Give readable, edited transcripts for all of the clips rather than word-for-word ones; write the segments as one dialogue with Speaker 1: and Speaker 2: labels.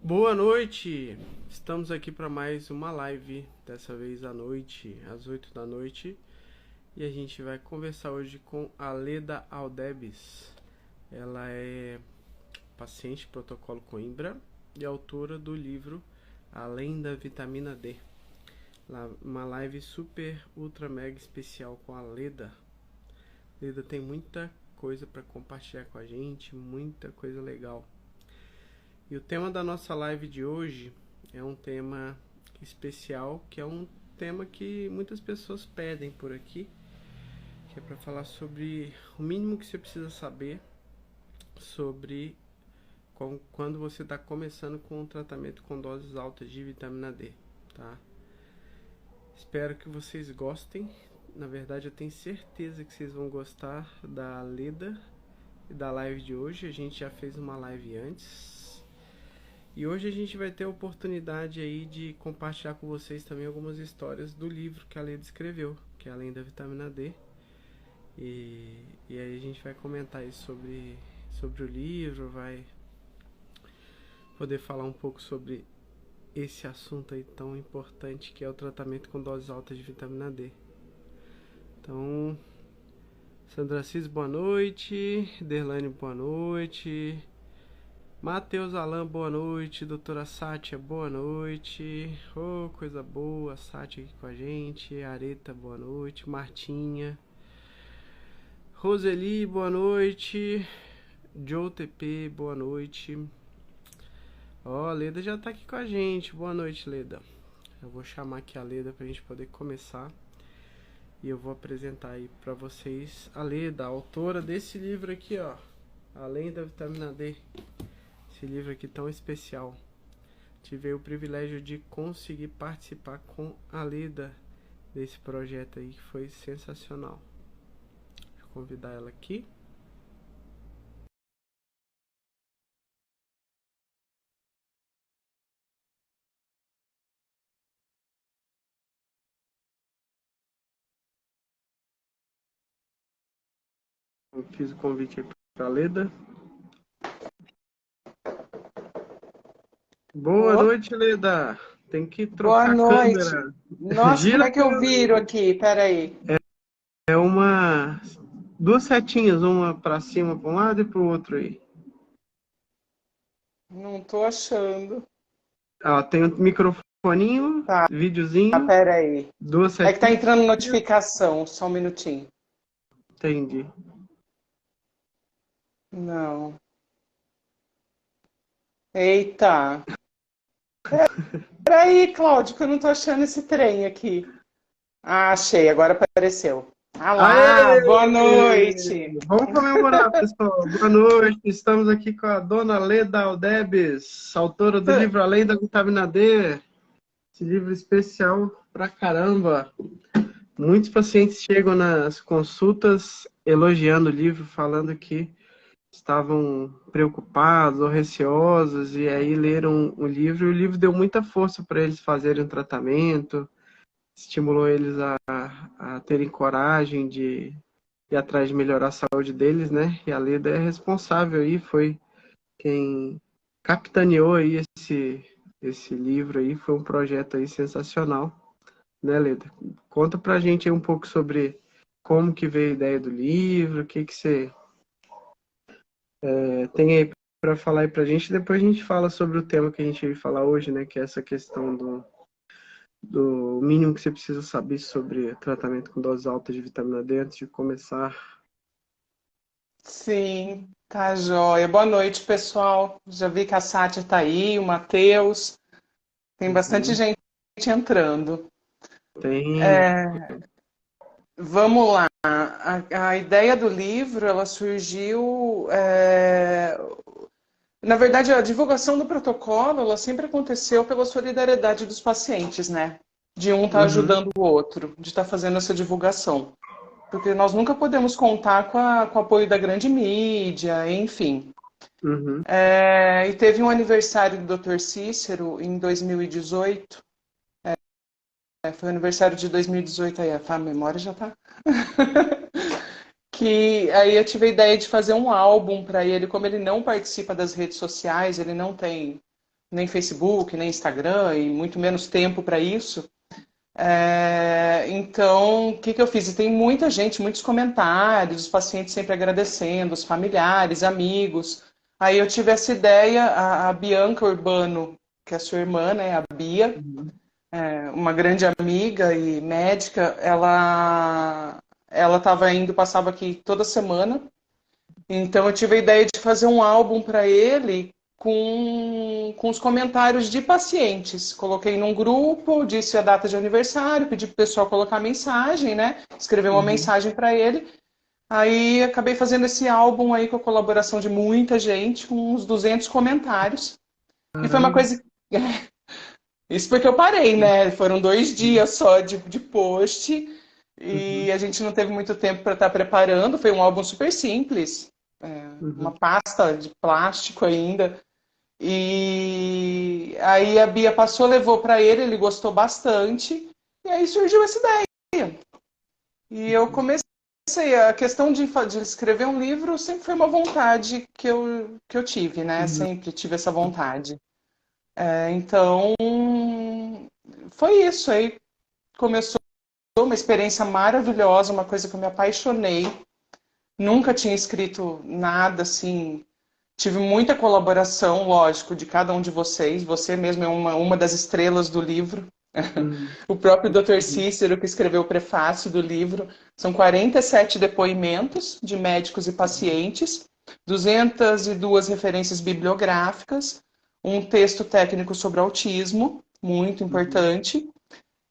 Speaker 1: Boa noite! Estamos aqui para mais uma live, dessa vez à noite, às 8 da noite, e a gente vai conversar hoje com a Leda Aldebes. Ela é paciente protocolo Coimbra e autora do livro Além da Vitamina D. Uma live super, ultra, mega especial com a Leda. Leda tem muita coisa para compartilhar com a gente, muita coisa legal. E o tema da nossa live de hoje é um tema especial, que é um tema que muitas pessoas pedem por aqui, que é para falar sobre o mínimo que você precisa saber sobre quando você está começando com um tratamento com doses altas de vitamina D, tá? Espero que vocês gostem. Na verdade, eu tenho certeza que vocês vão gostar da Leda e da live de hoje. A gente já fez uma live antes. E hoje a gente vai ter a oportunidade aí de compartilhar com vocês também algumas histórias do livro que a Leda escreveu, que é Além da Vitamina D. E aí a gente vai comentar aí sobre o livro, vai poder falar um pouco sobre esse assunto aí tão importante que é o tratamento com doses altas de vitamina D. Então, Sandra Cis, boa noite. Derlane, boa noite. Matheus Alan, boa noite. Doutora Sátia, boa noite. Oh, coisa boa. Sátia aqui com a gente. Areta, boa noite. Martinha. Roseli, boa noite. Joe TP, boa noite. Ó, Leda já tá aqui com a gente. Boa noite, Leda. Eu vou chamar aqui a Leda pra gente poder começar. E eu vou apresentar aí pra vocês a Leda, a autora desse livro aqui, ó. Além da Vitamina D. Esse livro aqui tão especial. Tive o privilégio de conseguir participar com a Leda desse projeto aí, que foi sensacional. Deixa eu convidar ela aqui. Eu fiz o convite aí pra Leda. Boa
Speaker 2: Ô,
Speaker 1: noite, Leda. Tem que
Speaker 2: boa
Speaker 1: trocar a
Speaker 2: noite.
Speaker 1: câmera.
Speaker 2: Nossa, como
Speaker 1: Gira a
Speaker 2: é que eu
Speaker 1: câmera.
Speaker 2: viro aqui? Peraí.
Speaker 1: É duas setinhas, uma pra cima pra um lado e pro outro aí.
Speaker 2: Não tô achando.
Speaker 1: Ó, tem um microfoninho,
Speaker 2: Tá,
Speaker 1: videozinho,
Speaker 2: peraí.
Speaker 1: duas
Speaker 2: É que tá
Speaker 1: setinhas.
Speaker 2: entrando notificação, só um minutinho.
Speaker 1: Entendi.
Speaker 2: Não. Eita. Peraí, Cláudio, que eu não tô achando esse trem aqui. Ah, achei, agora apareceu. Ah lá,
Speaker 1: Aê!
Speaker 2: boa noite.
Speaker 1: Vamos comemorar, pessoal. Boa noite. Estamos aqui com a dona Leda Aldebes, autora do livro Além da Vitamina D. Esse livro especial pra caramba. Muitos pacientes chegam nas consultas elogiando o livro, falando que estavam preocupados ou receosos, e aí leram o livro, e o livro deu muita força para eles fazerem um tratamento, estimulou eles a terem coragem de ir atrás de melhorar a saúde deles, né? E a Leda é responsável aí, foi quem capitaneou aí esse livro aí, foi um projeto aí sensacional, né, Leda? Conta pra gente aí um pouco sobre como que veio a ideia do livro, o que que você tem aí para falar aí pra gente, depois a gente fala sobre o tema que a gente vai falar hoje, né, que é essa questão do mínimo que você precisa saber sobre tratamento com doses altas de vitamina D antes de começar.
Speaker 2: Sim, tá joia. Boa noite, pessoal. Já vi que a Sátia tá aí, o Matheus. Tem bastante
Speaker 1: Uhum.
Speaker 2: gente entrando.
Speaker 1: Tem.
Speaker 2: Vamos lá. A ideia do livro, ela surgiu. Na verdade, a divulgação do protocolo, ela sempre aconteceu pela solidariedade dos pacientes, né? De um estar
Speaker 1: Uhum.
Speaker 2: ajudando o outro, de estar fazendo essa divulgação. Porque nós nunca podemos contar com o apoio da grande mídia, enfim.
Speaker 1: Uhum.
Speaker 2: E teve um aniversário do Dr. Cícero em 2018. Foi o aniversário de 2018 aí, a memória já tá. Que aí eu tive a ideia de fazer um álbum para ele, como ele não participa das redes sociais, ele não tem nem Facebook, nem Instagram, e muito menos tempo para isso. Então, o que que eu fiz? E tem muita gente, muitos comentários, os pacientes sempre agradecendo, os familiares, amigos. Aí eu tive essa ideia, a Bianca Urbano, que é a sua irmã, né, a Bia,
Speaker 1: Uhum.
Speaker 2: uma grande amiga e médica, ela estava indo, passava aqui toda semana. Então eu tive a ideia de fazer um álbum para ele com os comentários de pacientes. Coloquei num grupo, disse a data de aniversário, pedi para o pessoal colocar mensagem, né? Escrever uma
Speaker 1: Uhum.
Speaker 2: mensagem para ele. Aí acabei fazendo esse álbum aí com a colaboração de muita gente, com uns 200 comentários. E foi uma
Speaker 1: Caramba.
Speaker 2: coisa. Isso porque eu parei, né? Foram 2 dias só de post
Speaker 1: Uhum.
Speaker 2: e a gente não teve muito tempo para estar preparando. Foi um álbum super simples, uma
Speaker 1: Uhum.
Speaker 2: pasta de plástico ainda. E aí a Bia passou, levou para ele gostou bastante. E aí surgiu essa ideia. E eu
Speaker 1: Uhum.
Speaker 2: comecei. A questão de escrever um livro sempre foi uma vontade que eu tive, né?
Speaker 1: Uhum.
Speaker 2: Sempre tive essa vontade. Então, foi isso. Aí começou uma experiência maravilhosa, uma coisa que eu me apaixonei. Nunca tinha escrito nada assim. Tive muita colaboração, lógico, de cada um de vocês. Você mesmo é uma das estrelas do livro.
Speaker 1: Uhum.
Speaker 2: O próprio Dr.
Speaker 1: Uhum.
Speaker 2: Cícero, que escreveu o prefácio do livro. São 47 depoimentos de médicos e pacientes, 202 referências bibliográficas, um texto técnico sobre autismo, muito
Speaker 1: Uhum.
Speaker 2: importante,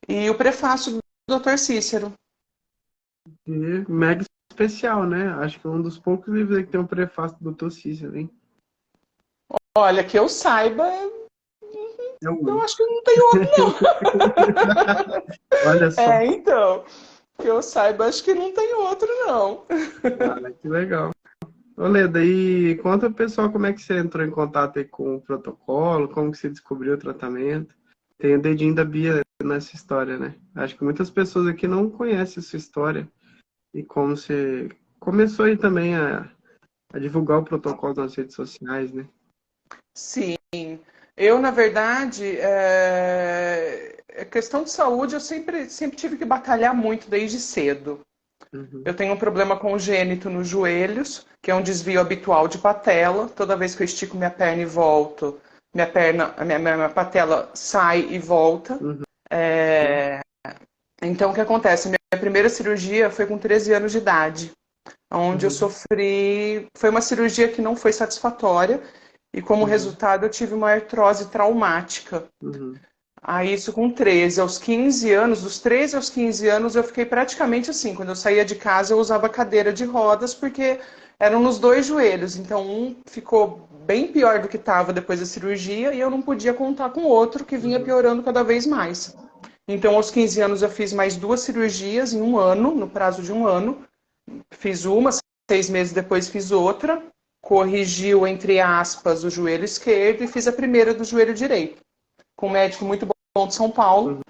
Speaker 2: e o prefácio do Dr. Cícero.
Speaker 1: E mega especial, né? Acho que é um dos poucos livros aí que tem um prefácio do Dr. Cícero, hein?
Speaker 2: Olha, que eu saiba,
Speaker 1: É o
Speaker 2: eu
Speaker 1: único.
Speaker 2: acho que não tem outro, não.
Speaker 1: Olha só.
Speaker 2: Então, que eu saiba, acho que não tem outro, não.
Speaker 1: Ah, que legal. Ô, Leda, e conta pro pessoal como é que você entrou em contato aí com o protocolo, como que você descobriu o tratamento. Tem o dedinho da Bia nessa história, né? Acho que muitas pessoas aqui não conhecem a sua história e como você começou aí também a divulgar o protocolo nas redes sociais, né?
Speaker 2: Sim, eu, na verdade, questão de saúde, eu sempre tive que batalhar muito desde cedo.
Speaker 1: Uhum.
Speaker 2: Eu tenho um problema congênito nos joelhos, que é um desvio habitual de patela. Toda vez que eu estico minha perna e volto, minha patela sai e volta.
Speaker 1: Uhum.
Speaker 2: Então, o que acontece? Minha primeira cirurgia foi com 13 anos de idade, onde eu
Speaker 1: Uhum.
Speaker 2: sofri. Foi uma cirurgia que não foi satisfatória, e como
Speaker 1: Uhum.
Speaker 2: resultado, eu tive uma artrose traumática.
Speaker 1: Uhum.
Speaker 2: Aí, isso com 13 aos 15 anos, dos 13 aos 15 anos, eu fiquei praticamente assim. Quando eu saía de casa, eu usava cadeira de rodas, porque eram nos dois joelhos. Então, um ficou bem pior do que estava depois da cirurgia, e eu não podia contar com o outro, que vinha
Speaker 1: Uhum.
Speaker 2: piorando cada vez mais. Então, aos 15 anos, eu fiz mais 2 cirurgias em um ano, no prazo de um ano. Fiz uma, 6 meses depois fiz outra, corrigiu, entre aspas, o joelho esquerdo e fiz a primeira do joelho direito, com um médico muito bom de São Paulo,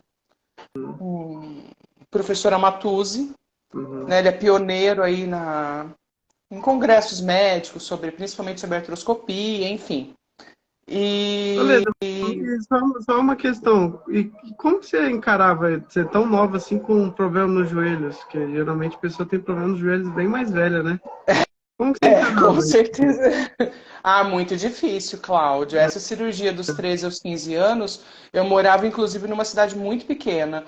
Speaker 2: o professor Amatuzzi,
Speaker 1: Uhum.
Speaker 2: né, ele é pioneiro aí em congressos médicos, principalmente sobre artroscopia, enfim.
Speaker 1: Ô,
Speaker 2: E
Speaker 1: Leda, e só uma questão. E como você encarava ser tão nova assim com um problema nos joelhos? Que geralmente a pessoa tem problema nos joelhos bem mais velha, né? Como que você
Speaker 2: com
Speaker 1: encarava isso?
Speaker 2: certeza. Ah, muito difícil, Cláudio. Essa cirurgia dos 13 aos 15 anos, eu morava inclusive numa cidade muito pequena.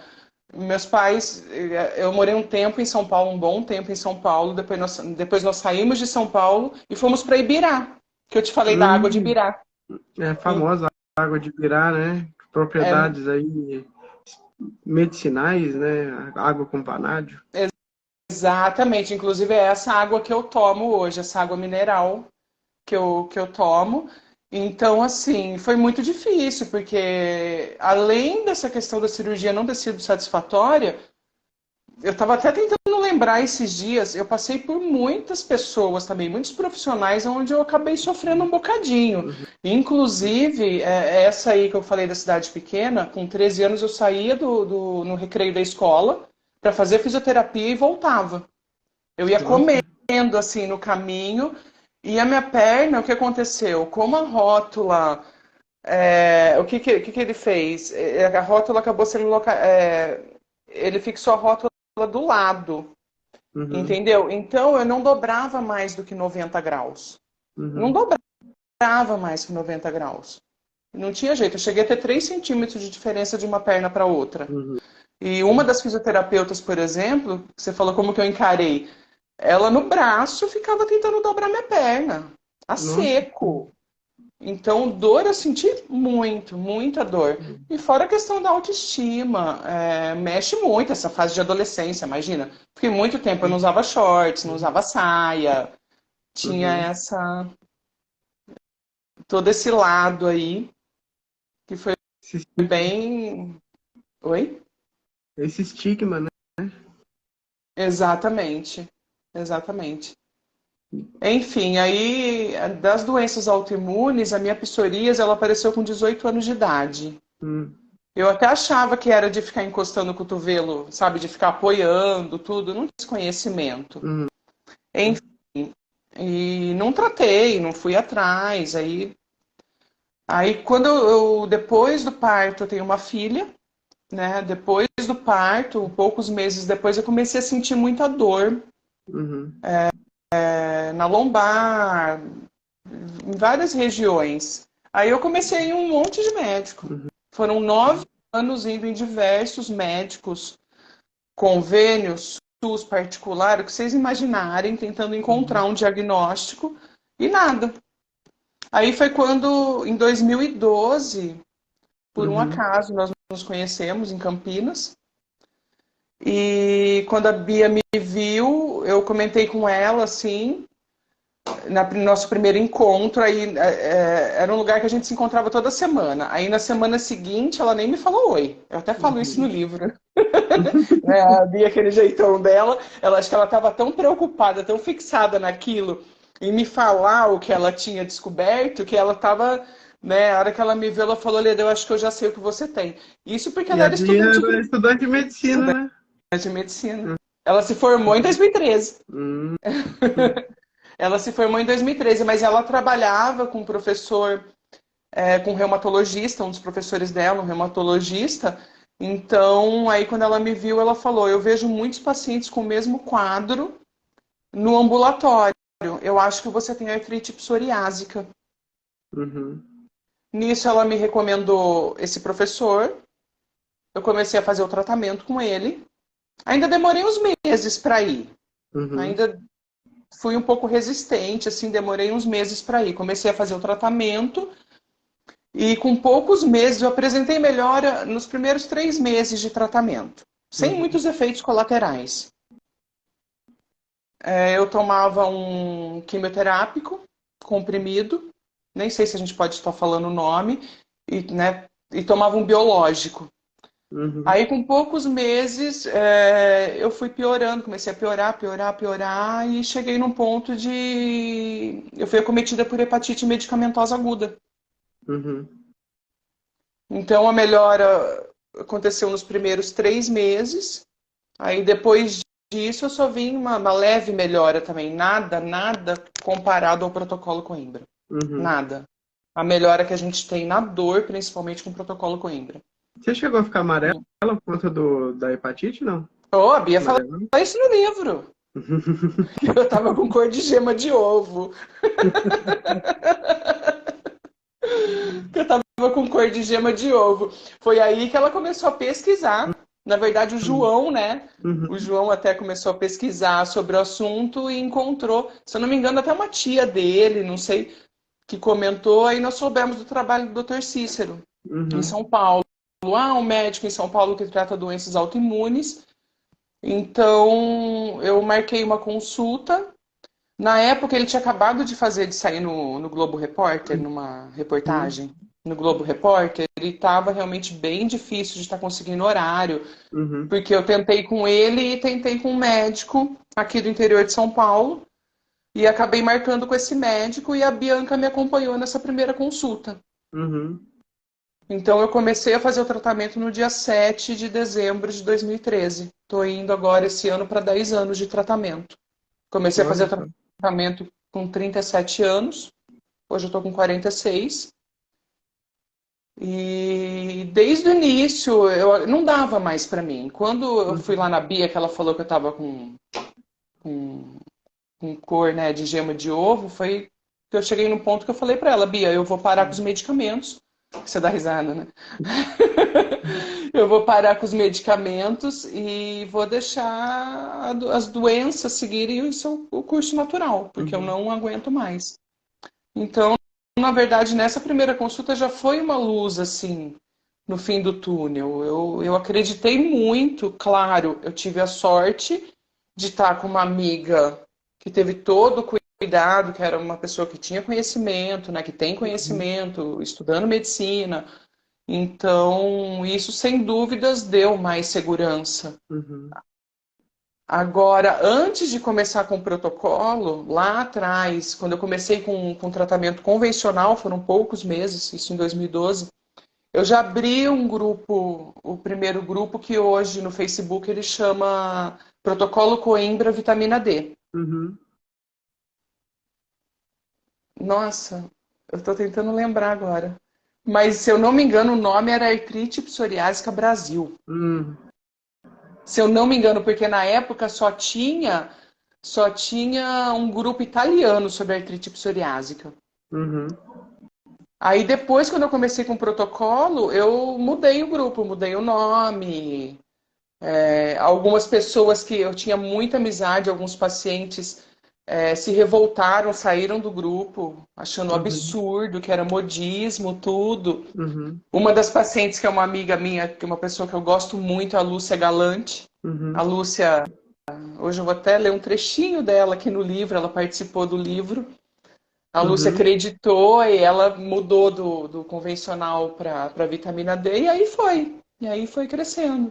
Speaker 2: Meus pais, eu morei um tempo em São Paulo, um bom tempo em São Paulo, depois nós saímos de São Paulo e fomos para Ibirá, que eu te falei da água de
Speaker 1: Hum,
Speaker 2: Ibirá.
Speaker 1: é
Speaker 2: E,
Speaker 1: famosa a água de Pirá, né?
Speaker 2: é,
Speaker 1: Propriedades aí medicinais, né? Água com vanádio.
Speaker 2: exatamente, inclusive é essa água que eu tomo hoje, essa água mineral que eu tomo. Então, assim, foi muito difícil, porque além dessa questão da cirurgia não ter sido satisfatória, eu estava até tentando lembrar esses dias, eu passei por muitas pessoas também, muitos profissionais, onde eu acabei sofrendo um bocadinho.
Speaker 1: Uhum.
Speaker 2: Inclusive, essa aí que eu falei da cidade pequena, com 13 anos eu saía no recreio da escola para fazer fisioterapia e voltava. Eu ia
Speaker 1: Nossa.
Speaker 2: comendo assim no caminho, e a minha perna, o que aconteceu? Como a rótula O que ele fez? A rótula acabou sendo ele fixou a rótula do lado,
Speaker 1: Uhum,
Speaker 2: entendeu? Então eu não dobrava mais do que 90 graus. Não
Speaker 1: uhum,
Speaker 2: dobrava mais que 90 graus. Não tinha jeito. Eu cheguei a ter 3 centímetros de diferença de uma perna para outra.
Speaker 1: uhum,
Speaker 2: E uma das fisioterapeutas, por exemplo, você falou como que eu encarei, ela no braço ficava tentando dobrar minha perna, a
Speaker 1: nossa.
Speaker 2: seco. Então, dor eu senti muito, muita dor.
Speaker 1: Uhum,
Speaker 2: E fora a questão da autoestima, mexe muito essa fase de adolescência, imagina. Fiquei muito tempo, eu não usava shorts, não usava saia, tinha
Speaker 1: uhum.
Speaker 2: todo esse lado aí, que foi
Speaker 1: Esse estigma,
Speaker 2: bem... Oi?
Speaker 1: esse estigma, né?
Speaker 2: Exatamente, exatamente. Enfim, aí das doenças autoimunes, a minha psoríase ela apareceu com 18 anos de idade.
Speaker 1: Hum,
Speaker 2: Eu até achava que era de ficar encostando o cotovelo, sabe, de ficar apoiando tudo, não tinha esse conhecimento.
Speaker 1: hum,
Speaker 2: Enfim, e não tratei, não fui atrás. Aí quando depois do parto, eu tenho uma filha, né? Depois do parto, poucos meses depois, eu comecei a sentir muita dor
Speaker 1: uhum,
Speaker 2: na lombar, em várias regiões. Aí eu comecei em um monte de médico.
Speaker 1: uhum,
Speaker 2: Foram 9 anos indo em diversos médicos, convênios, SUS particular, o que vocês imaginarem, tentando encontrar
Speaker 1: uhum,
Speaker 2: um diagnóstico e nada. Aí foi quando, em 2012, por um
Speaker 1: uhum,
Speaker 2: acaso, nós nos conhecemos em Campinas. E quando a Bia me viu, eu comentei com ela assim, no nosso primeiro encontro, aí era um lugar que a gente se encontrava toda semana. Aí na semana seguinte ela nem me falou oi. Eu até falo isso no
Speaker 1: uhum.
Speaker 2: livro. Né? A Bia, aquele jeitão dela, ela acho que ela estava tão preocupada, tão fixada naquilo, em me falar o que ela tinha descoberto, que ela estava, né, a hora que ela me viu, ela falou, Leda, eu acho que eu já sei o que você tem. Isso porque
Speaker 1: E
Speaker 2: ela
Speaker 1: a
Speaker 2: era
Speaker 1: Bia
Speaker 2: estudante
Speaker 1: era estudante de medicina, né?
Speaker 2: de medicina. Ela se formou em 2013.
Speaker 1: Hum,
Speaker 2: Ela se formou em 2013, mas ela trabalhava com um professor, com um reumatologista, um dos professores dela, um reumatologista. Então, aí quando ela me viu, ela falou: Eu vejo muitos pacientes com o mesmo quadro no ambulatório. Eu acho que você tem artrite psoriásica.
Speaker 1: uhum,
Speaker 2: Nisso, ela me recomendou esse professor. Eu comecei a fazer o tratamento com ele. Ainda demorei uns meses para ir.
Speaker 1: uhum,
Speaker 2: Ainda fui um pouco resistente, assim, demorei uns meses para ir. Comecei a fazer o tratamento e com poucos meses eu apresentei melhora nos primeiros 3 meses de tratamento, sem
Speaker 1: uhum.
Speaker 2: muitos efeitos colaterais. Eu tomava um quimioterápico comprimido, nem sei se a gente pode estar falando o nome, e tomava um biológico.
Speaker 1: Uhum.
Speaker 2: Aí, com poucos meses, eu fui piorando, comecei a piorar, piorar, piorar, e cheguei num ponto de. Eu fui acometida por hepatite medicamentosa aguda.
Speaker 1: Uhum.
Speaker 2: Então, a melhora aconteceu nos primeiros 3 meses, aí depois disso eu só vi uma leve melhora também. Nada, nada comparado ao protocolo Coimbra.
Speaker 1: Uhum.
Speaker 2: Nada. A melhora que a gente tem na dor, principalmente com o protocolo Coimbra.
Speaker 1: Você chegou a ficar amarela por conta da hepatite, não?
Speaker 2: Oh, a Bia fala
Speaker 1: Amarelo?
Speaker 2: isso no livro. Eu tava com cor de gema de ovo. Que eu tava com cor de gema de ovo. Foi aí que ela começou a pesquisar. Na verdade, o João, né? O
Speaker 1: Uhum.
Speaker 2: João até começou a pesquisar sobre o assunto e encontrou, se eu não me engano, até uma tia dele, não sei, que comentou. Aí nós soubemos do trabalho do Dr. Cícero, em
Speaker 1: Uhum.
Speaker 2: São Paulo. Um médico em São Paulo que trata doenças autoimunes. Então, eu marquei uma consulta. Na época, ele tinha acabado de sair no Globo Repórter, numa
Speaker 1: Uhum.
Speaker 2: reportagem no Globo Repórter. Ele estava realmente bem difícil de estar conseguindo horário,
Speaker 1: Uhum.
Speaker 2: porque eu tentei com ele e tentei com um médico aqui do interior de São Paulo, e acabei marcando com esse médico, e a Bianca me acompanhou nessa primeira consulta.
Speaker 1: Uhum.
Speaker 2: Então, eu comecei a fazer o tratamento no dia 7 de dezembro de 2013. Estou indo agora esse ano para 10 anos de tratamento. Comecei a fazer
Speaker 1: Olha
Speaker 2: o
Speaker 1: só.
Speaker 2: tratamento com 37 anos, hoje eu estou com 46. E desde o início eu não dava mais para mim. Quando eu fui
Speaker 1: Uhum.
Speaker 2: lá na Bia, que ela falou que eu estava com, com cor, né, de gema de ovo, foi que eu cheguei no ponto que eu falei para ela, Bia, eu vou parar com os medicamentos. Você dá risada, né? Eu vou parar com os medicamentos e vou deixar as doenças seguirem o curso natural, porque eu
Speaker 1: Uhum.
Speaker 2: não aguento mais. Então, na verdade, nessa primeira consulta já foi uma luz, assim, no fim do túnel. Eu acreditei muito, claro, eu tive a sorte de estar com uma amiga que teve todo o cuidado, que era uma pessoa que tinha conhecimento, né, que tem
Speaker 1: Uhum.
Speaker 2: conhecimento, estudando medicina. Então, isso sem dúvidas deu mais segurança.
Speaker 1: Uhum.
Speaker 2: Agora, antes de começar com o protocolo, lá atrás, quando eu comecei com tratamento convencional, foram poucos meses, isso em 2012, eu já abri um grupo, o primeiro grupo, que hoje no Facebook ele chama Protocolo Coimbra Vitamina D.
Speaker 1: Uhum.
Speaker 2: Nossa, eu estou tentando lembrar agora. Mas, se eu não me engano, o nome era Artrite Psoriásica Brasil.
Speaker 1: Uhum.
Speaker 2: Se eu não me engano, porque na época só tinha um grupo italiano sobre artrite psoriásica.
Speaker 1: Uhum.
Speaker 2: Aí depois, quando eu comecei com o protocolo, eu mudei o grupo, mudei o nome. Algumas pessoas que eu tinha muita amizade, alguns pacientes se revoltaram, saíram do grupo, achando um
Speaker 1: Uhum.
Speaker 2: absurdo, que era modismo, tudo.
Speaker 1: Uhum.
Speaker 2: Uma das pacientes, que é uma amiga minha, que é uma pessoa que eu gosto muito, a Lúcia Galante. A
Speaker 1: Uhum.
Speaker 2: Lúcia, hoje eu vou até ler um trechinho dela aqui no livro, ela participou do livro. A Lúcia
Speaker 1: Uhum.
Speaker 2: acreditou e ela mudou do convencional para vitamina D e aí foi. E aí foi crescendo.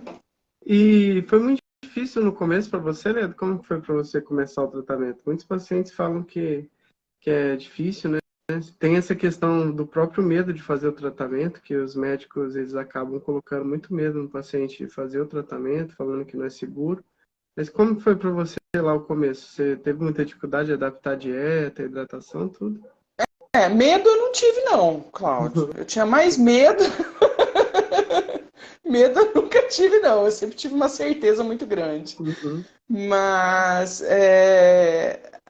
Speaker 1: E foi muito difícil no começo para você, Leandro? Como que foi para você começar o tratamento? Muitos pacientes falam que é difícil, né? Tem essa questão do próprio medo de fazer o tratamento, que os médicos eles acabam colocando muito medo no paciente de fazer o tratamento, falando que não é seguro. Mas como que foi para você lá o começo? Você teve muita dificuldade de adaptar a dieta, a hidratação, tudo?
Speaker 2: Medo eu não tive não, Cláudio. Eu tinha mais medo. Medo eu nunca tive não. Eu sempre tive uma certeza muito grande.
Speaker 1: Uhum.
Speaker 2: Mas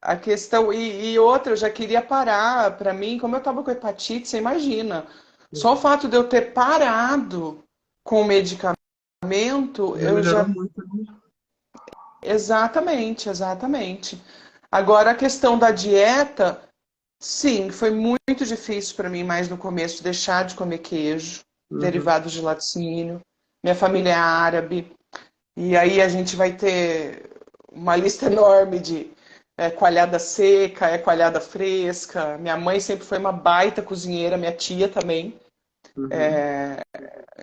Speaker 2: a questão. E outra, eu já queria parar. Para mim, como eu estava com hepatite, você imagina. Só o fato de eu ter parado com o medicamento,
Speaker 1: Já
Speaker 2: eu
Speaker 1: melhorou
Speaker 2: já.
Speaker 1: muito, né?
Speaker 2: Exatamente, exatamente. Agora, a questão da dieta, sim, foi muito difícil para mim, mais no começo, deixar de comer queijo,
Speaker 1: Uhum.
Speaker 2: derivados de laticínio. Minha família é árabe. E aí a gente vai ter uma lista enorme de coalhada seca, coalhada fresca. Minha mãe sempre foi uma baita cozinheira, minha tia também.
Speaker 1: Uhum.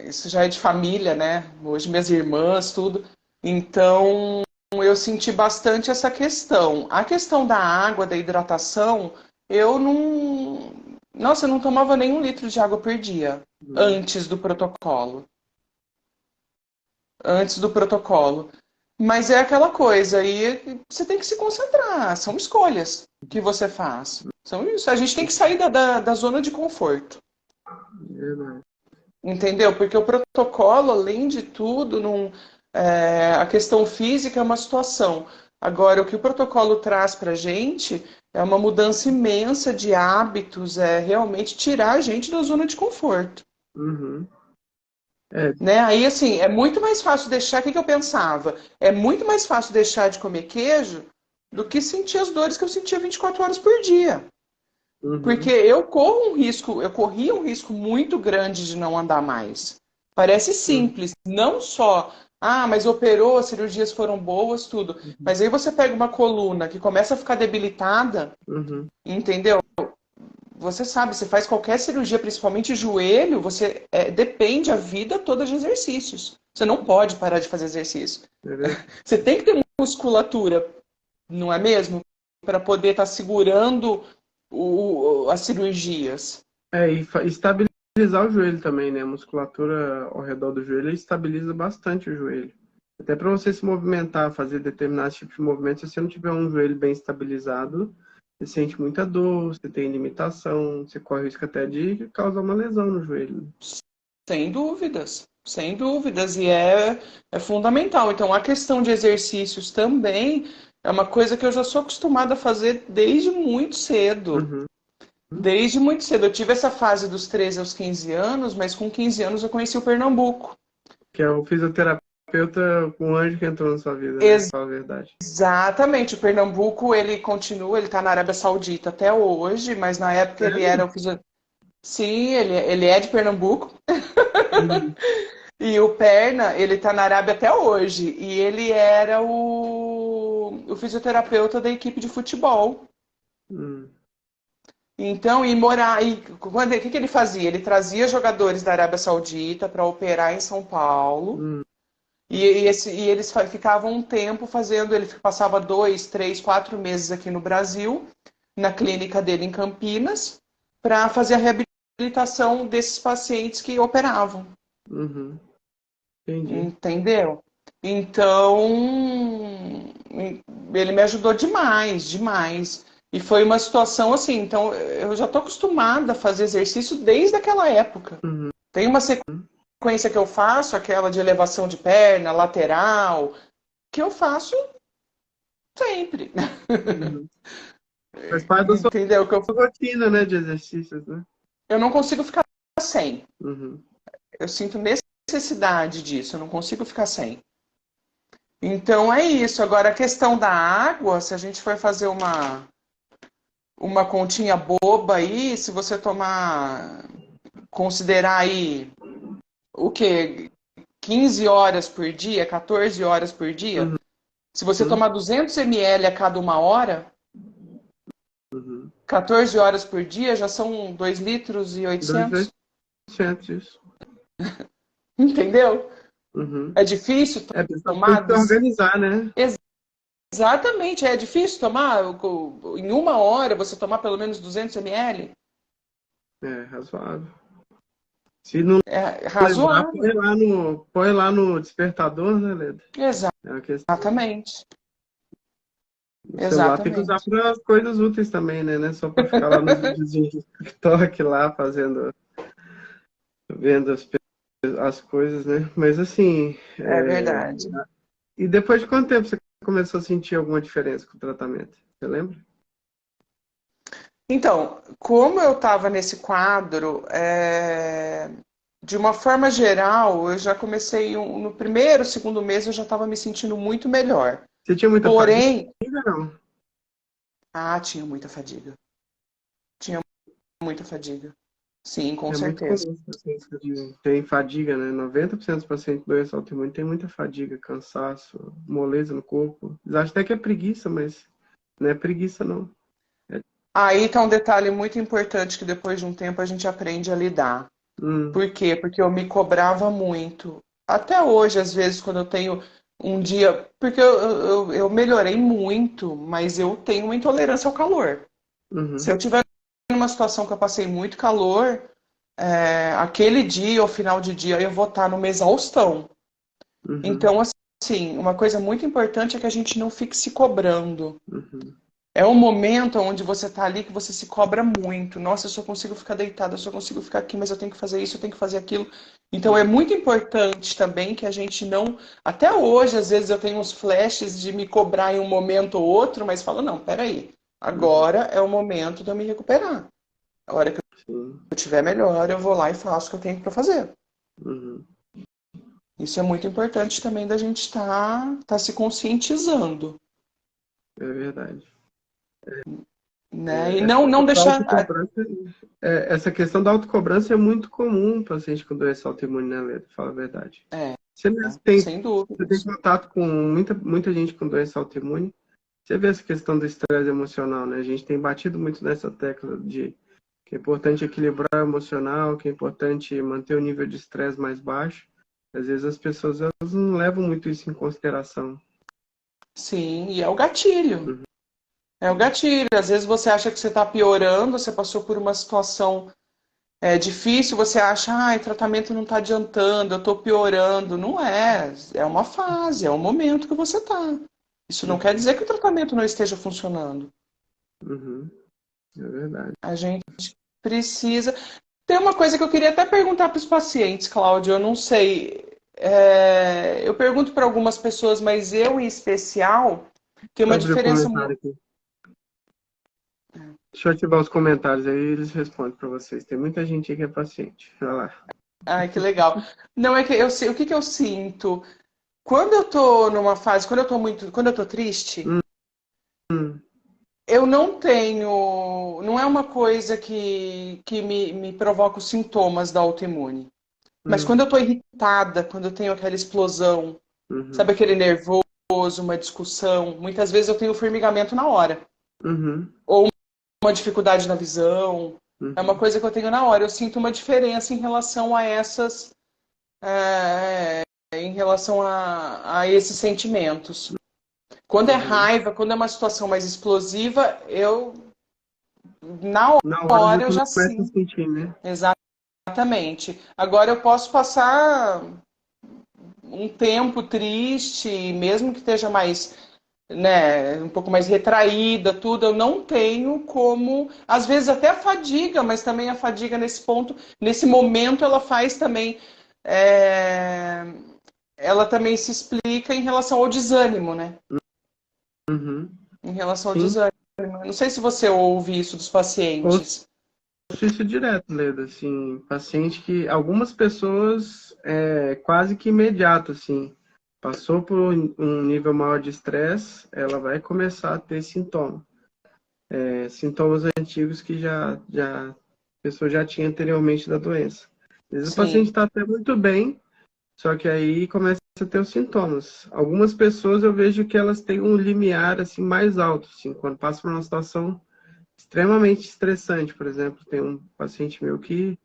Speaker 2: Isso já é de família, né? Hoje minhas irmãs, tudo. Então eu senti bastante essa questão. A questão da água, da hidratação, eu não. Nossa, eu não tomava nem 1 litro de água por dia
Speaker 1: Uhum.
Speaker 2: antes do protocolo. Antes do protocolo. Mas é aquela coisa, aí você tem que se concentrar, são escolhas que você faz. São isso. A gente tem que sair da zona de conforto,
Speaker 1: Verdade.
Speaker 2: entendeu? Porque o protocolo, além de tudo, não, a questão física é uma situação. Agora, o que o protocolo traz para a gente é uma mudança imensa de hábitos, é realmente tirar a gente da zona de conforto.
Speaker 1: Uhum. É,
Speaker 2: Né? Aí, assim, é muito mais fácil deixar. O que que eu pensava? É muito mais fácil deixar de comer queijo do que sentir as dores que eu sentia 24 horas por dia. Porque
Speaker 1: uhum.
Speaker 2: eu corro um risco, eu corria um risco muito grande de não andar mais. Parece
Speaker 1: Uhum.
Speaker 2: simples, não só, mas operou, as cirurgias foram boas, tudo.
Speaker 1: Uhum.
Speaker 2: Mas aí você pega uma coluna que começa a ficar debilitada,
Speaker 1: Uhum.
Speaker 2: entendeu? Você sabe, você faz qualquer cirurgia, principalmente joelho, você depende a vida toda de exercícios. Você não pode parar de fazer exercício.
Speaker 1: É verdade.
Speaker 2: Você tem que ter musculatura, não é mesmo? Para poder estar segurando as cirurgias.
Speaker 1: E estabilizar o joelho também, né? A musculatura ao redor do joelho estabiliza bastante o joelho. Até para você se movimentar, fazer determinados tipos de movimentos, se você não tiver um joelho bem estabilizado, você sente muita dor, você tem limitação, você corre o risco até de causar uma lesão no joelho.
Speaker 2: Sem dúvidas, sem dúvidas, e é fundamental. Então, a questão de exercícios também é uma coisa que eu já sou acostumada a fazer desde muito cedo.
Speaker 1: Uhum.
Speaker 2: Desde muito cedo. Eu tive essa fase dos 13 aos 15 anos, mas com 15 anos eu conheci o Pernambuco.
Speaker 1: Que é o fisioterapeuta com anjo que entrou na sua vida, né? Fala a verdade.
Speaker 2: Exatamente. O Pernambuco, ele continua, ele está na Arábia Saudita até hoje, mas na época ele era
Speaker 1: Sério?
Speaker 2: o Sim, ele é de Pernambuco.
Speaker 1: Uhum.
Speaker 2: E o Perna, ele tá na Arábia até hoje. E ele era o fisioterapeuta da equipe de futebol.
Speaker 1: Uhum.
Speaker 2: Então, e morar. E o que ele fazia? Ele trazia jogadores da Arábia Saudita para operar em São Paulo.
Speaker 1: Uhum.
Speaker 2: E eles ficavam um tempo fazendo. Ele passava 2, 3, 4 meses aqui no Brasil, na clínica dele em Campinas, para fazer a reabilitação desses pacientes que operavam.
Speaker 1: Uhum. Entendi.
Speaker 2: Entendeu? Então, ele me ajudou demais, demais. E foi uma situação assim, então eu já estou acostumada a fazer exercício desde aquela época.
Speaker 1: Uhum.
Speaker 2: Tem uma sequência que eu faço, aquela de elevação de perna, lateral, que eu faço sempre.
Speaker 1: Uhum. Faz parte da sua
Speaker 2: Entendeu?
Speaker 1: rotina, né, de exercícios, né?
Speaker 2: Eu não consigo ficar sem.
Speaker 1: Uhum.
Speaker 2: Eu sinto necessidade disso, eu não consigo ficar sem. Então é isso. Agora a questão da água, se a gente for fazer uma continha boba aí, se você considerar aí o quê? 15 horas por dia, 14 horas por dia,
Speaker 1: Uhum.
Speaker 2: se você tomar 200 ml a cada uma hora,
Speaker 1: Uhum.
Speaker 2: 14 horas por dia já são 2 litros e 800.
Speaker 1: 200 isso.
Speaker 2: Entendeu?
Speaker 1: Uhum.
Speaker 2: É difícil
Speaker 1: É, a pessoa tem
Speaker 2: tomar?
Speaker 1: que se organizar, né?
Speaker 2: Exatamente, é difícil tomar. Em uma hora você tomar pelo menos 200 ml?
Speaker 1: É razoável. Se não
Speaker 2: É
Speaker 1: lembrar,
Speaker 2: razoável.
Speaker 1: põe lá no despertador, né, Leda? É uma questão.
Speaker 2: Exatamente.
Speaker 1: O celular tem que usar
Speaker 2: Exatamente.
Speaker 1: para coisas úteis também, né? Não é só para ficar lá nos videozinhos de TikTok lá vendo as coisas, né? Mas assim,
Speaker 2: É verdade.
Speaker 1: e depois de quanto tempo você começou a sentir alguma diferença com o tratamento? Você lembra?
Speaker 2: Então, como eu estava nesse quadro, de uma forma geral, eu já comecei no primeiro, segundo mês, eu já estava me sentindo muito melhor.
Speaker 1: Você tinha muita fadiga,
Speaker 2: Porém,
Speaker 1: não?
Speaker 2: tinha muita fadiga. Tinha muita fadiga. Sim, com
Speaker 1: É muito
Speaker 2: certeza.
Speaker 1: comum os pacientes que têm fadiga, né? 90% dos pacientes com doença autoimune tem muita fadiga, cansaço, moleza no corpo. Eles acham até que é preguiça, mas não é preguiça, não.
Speaker 2: Aí está um detalhe muito importante que depois de um tempo a gente aprende a lidar.
Speaker 1: Hum,
Speaker 2: Por quê? Porque eu me cobrava muito. Até hoje, às vezes, quando eu tenho um dia. Porque eu melhorei muito, mas eu tenho uma intolerância ao calor. Se
Speaker 1: uhum,
Speaker 2: eu tiver numa situação que eu passei muito calor, aquele dia, ou final de dia, eu vou estar numa exaustão.
Speaker 1: uhum,
Speaker 2: Então, assim, uma coisa muito importante é que a gente não fique se cobrando.
Speaker 1: uhum,
Speaker 2: É um momento onde você está ali que você se cobra muito. Nossa, eu só consigo ficar deitada, eu só consigo ficar aqui, mas eu tenho que fazer isso, eu tenho que fazer aquilo. Então é
Speaker 1: uhum,
Speaker 2: muito importante também que a gente não. Até hoje, às vezes eu tenho uns flashes de me cobrar em um momento ou outro, mas falo, não, peraí.
Speaker 1: uhum,
Speaker 2: Agora é o momento de eu me recuperar. A hora que
Speaker 1: sim,
Speaker 2: eu estiver melhor, eu vou lá e faço o que eu tenho para fazer.
Speaker 1: uhum,
Speaker 2: Isso é muito importante também da gente tá se conscientizando,
Speaker 1: é verdade.
Speaker 2: né? E
Speaker 1: Essa
Speaker 2: não
Speaker 1: questão da
Speaker 2: deixar.
Speaker 1: autocobrança, essa questão da autocobrança é muito comum no paciente com doença autoimune, né, Leda? Fala a verdade.
Speaker 2: É,
Speaker 1: Você mesmo tem,
Speaker 2: sem
Speaker 1: você tem
Speaker 2: dúvidas.
Speaker 1: contato com muita gente com doença autoimune. Você vê essa questão do estresse emocional, né? A gente tem batido muito nessa tecla de que é importante equilibrar o emocional, que é importante manter o nível de estresse mais baixo. Às vezes as pessoas elas não levam muito isso em consideração.
Speaker 2: Sim, e é o gatilho.
Speaker 1: Uhum,
Speaker 2: É o gatilho. Às vezes você acha que você está piorando, você passou por uma situação difícil, você acha, o tratamento não está adiantando, eu estou piorando. Não é. É uma fase, é o momento que você está. Isso não quer
Speaker 1: uhum,
Speaker 2: dizer que o tratamento não esteja funcionando.
Speaker 1: uhum, é verdade.
Speaker 2: A gente precisa. Tem uma coisa que eu queria até perguntar para os pacientes, Cláudio, eu não sei. Eu pergunto para algumas pessoas, mas eu em especial, tem
Speaker 1: Deixa eu
Speaker 2: uma
Speaker 1: abrir o
Speaker 2: diferença.
Speaker 1: comentário aqui. Deixa eu ativar os comentários aí, eles respondem para vocês. Tem muita gente aí que é paciente. Vai lá.
Speaker 2: Ai, que legal. Não é que eu sei, o que que eu sinto? Quando eu tô numa fase, quando eu tô triste,
Speaker 1: Hum, hum,
Speaker 2: eu não tenho, não é uma coisa que me provoca os sintomas da autoimune. Mas quando
Speaker 1: hum,
Speaker 2: eu tô irritada, quando eu tenho aquela explosão, sabe
Speaker 1: uhum,
Speaker 2: aquele nervoso, uma discussão, muitas vezes eu tenho formigamento na hora.
Speaker 1: uhum,
Speaker 2: Ou uma dificuldade na visão. É uma
Speaker 1: uhum,
Speaker 2: coisa que eu tenho na hora. Eu sinto uma diferença em relação a em relação a esses sentimentos. Quando é
Speaker 1: uhum.
Speaker 2: raiva, quando é uma situação mais explosiva, na
Speaker 1: Na hora você
Speaker 2: hora eu já
Speaker 1: começa a
Speaker 2: sinto.
Speaker 1: sentir, né?
Speaker 2: Exatamente. Agora eu posso passar um tempo triste, mesmo que esteja mais, né, um pouco mais retraída, tudo, eu não tenho como, às vezes até a fadiga, mas também a fadiga nesse ponto, nesse momento ela faz também, é, ela também se explica em relação ao desânimo, né?
Speaker 1: Uhum.
Speaker 2: Em relação ao
Speaker 1: Sim,
Speaker 2: desânimo. Não sei se você ouve isso dos
Speaker 1: ouço
Speaker 2: pacientes.
Speaker 1: isso direto, Leda, assim, paciente que algumas pessoas quase que imediato, assim, passou por um nível maior de estresse, ela vai começar a ter sintoma. Sintomas antigos que a pessoa já tinha anteriormente da doença. Às vezes o paciente
Speaker 2: Sim,
Speaker 1: está até muito bem, só que aí começa a ter os sintomas. Algumas pessoas eu vejo que elas têm um limiar assim mais alto, assim, quando passa por uma situação extremamente estressante. Por exemplo, tem um paciente meu que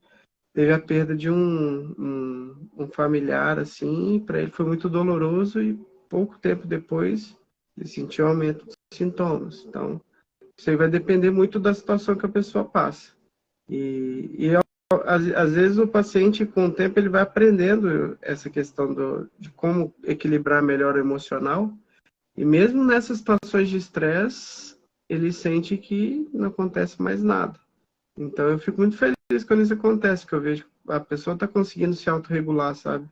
Speaker 1: teve a perda de um familiar, assim, para ele foi muito doloroso e pouco tempo depois ele sentiu aumento dos sintomas. Então, isso aí vai depender muito da situação que a pessoa passa. Às vezes o paciente, com o tempo, ele vai aprendendo essa questão de como equilibrar melhor o emocional. E mesmo nessas situações de estresse, ele sente que não acontece mais nada. Então eu fico muito feliz quando isso acontece, que eu vejo que a pessoa está conseguindo se autorregular, sabe?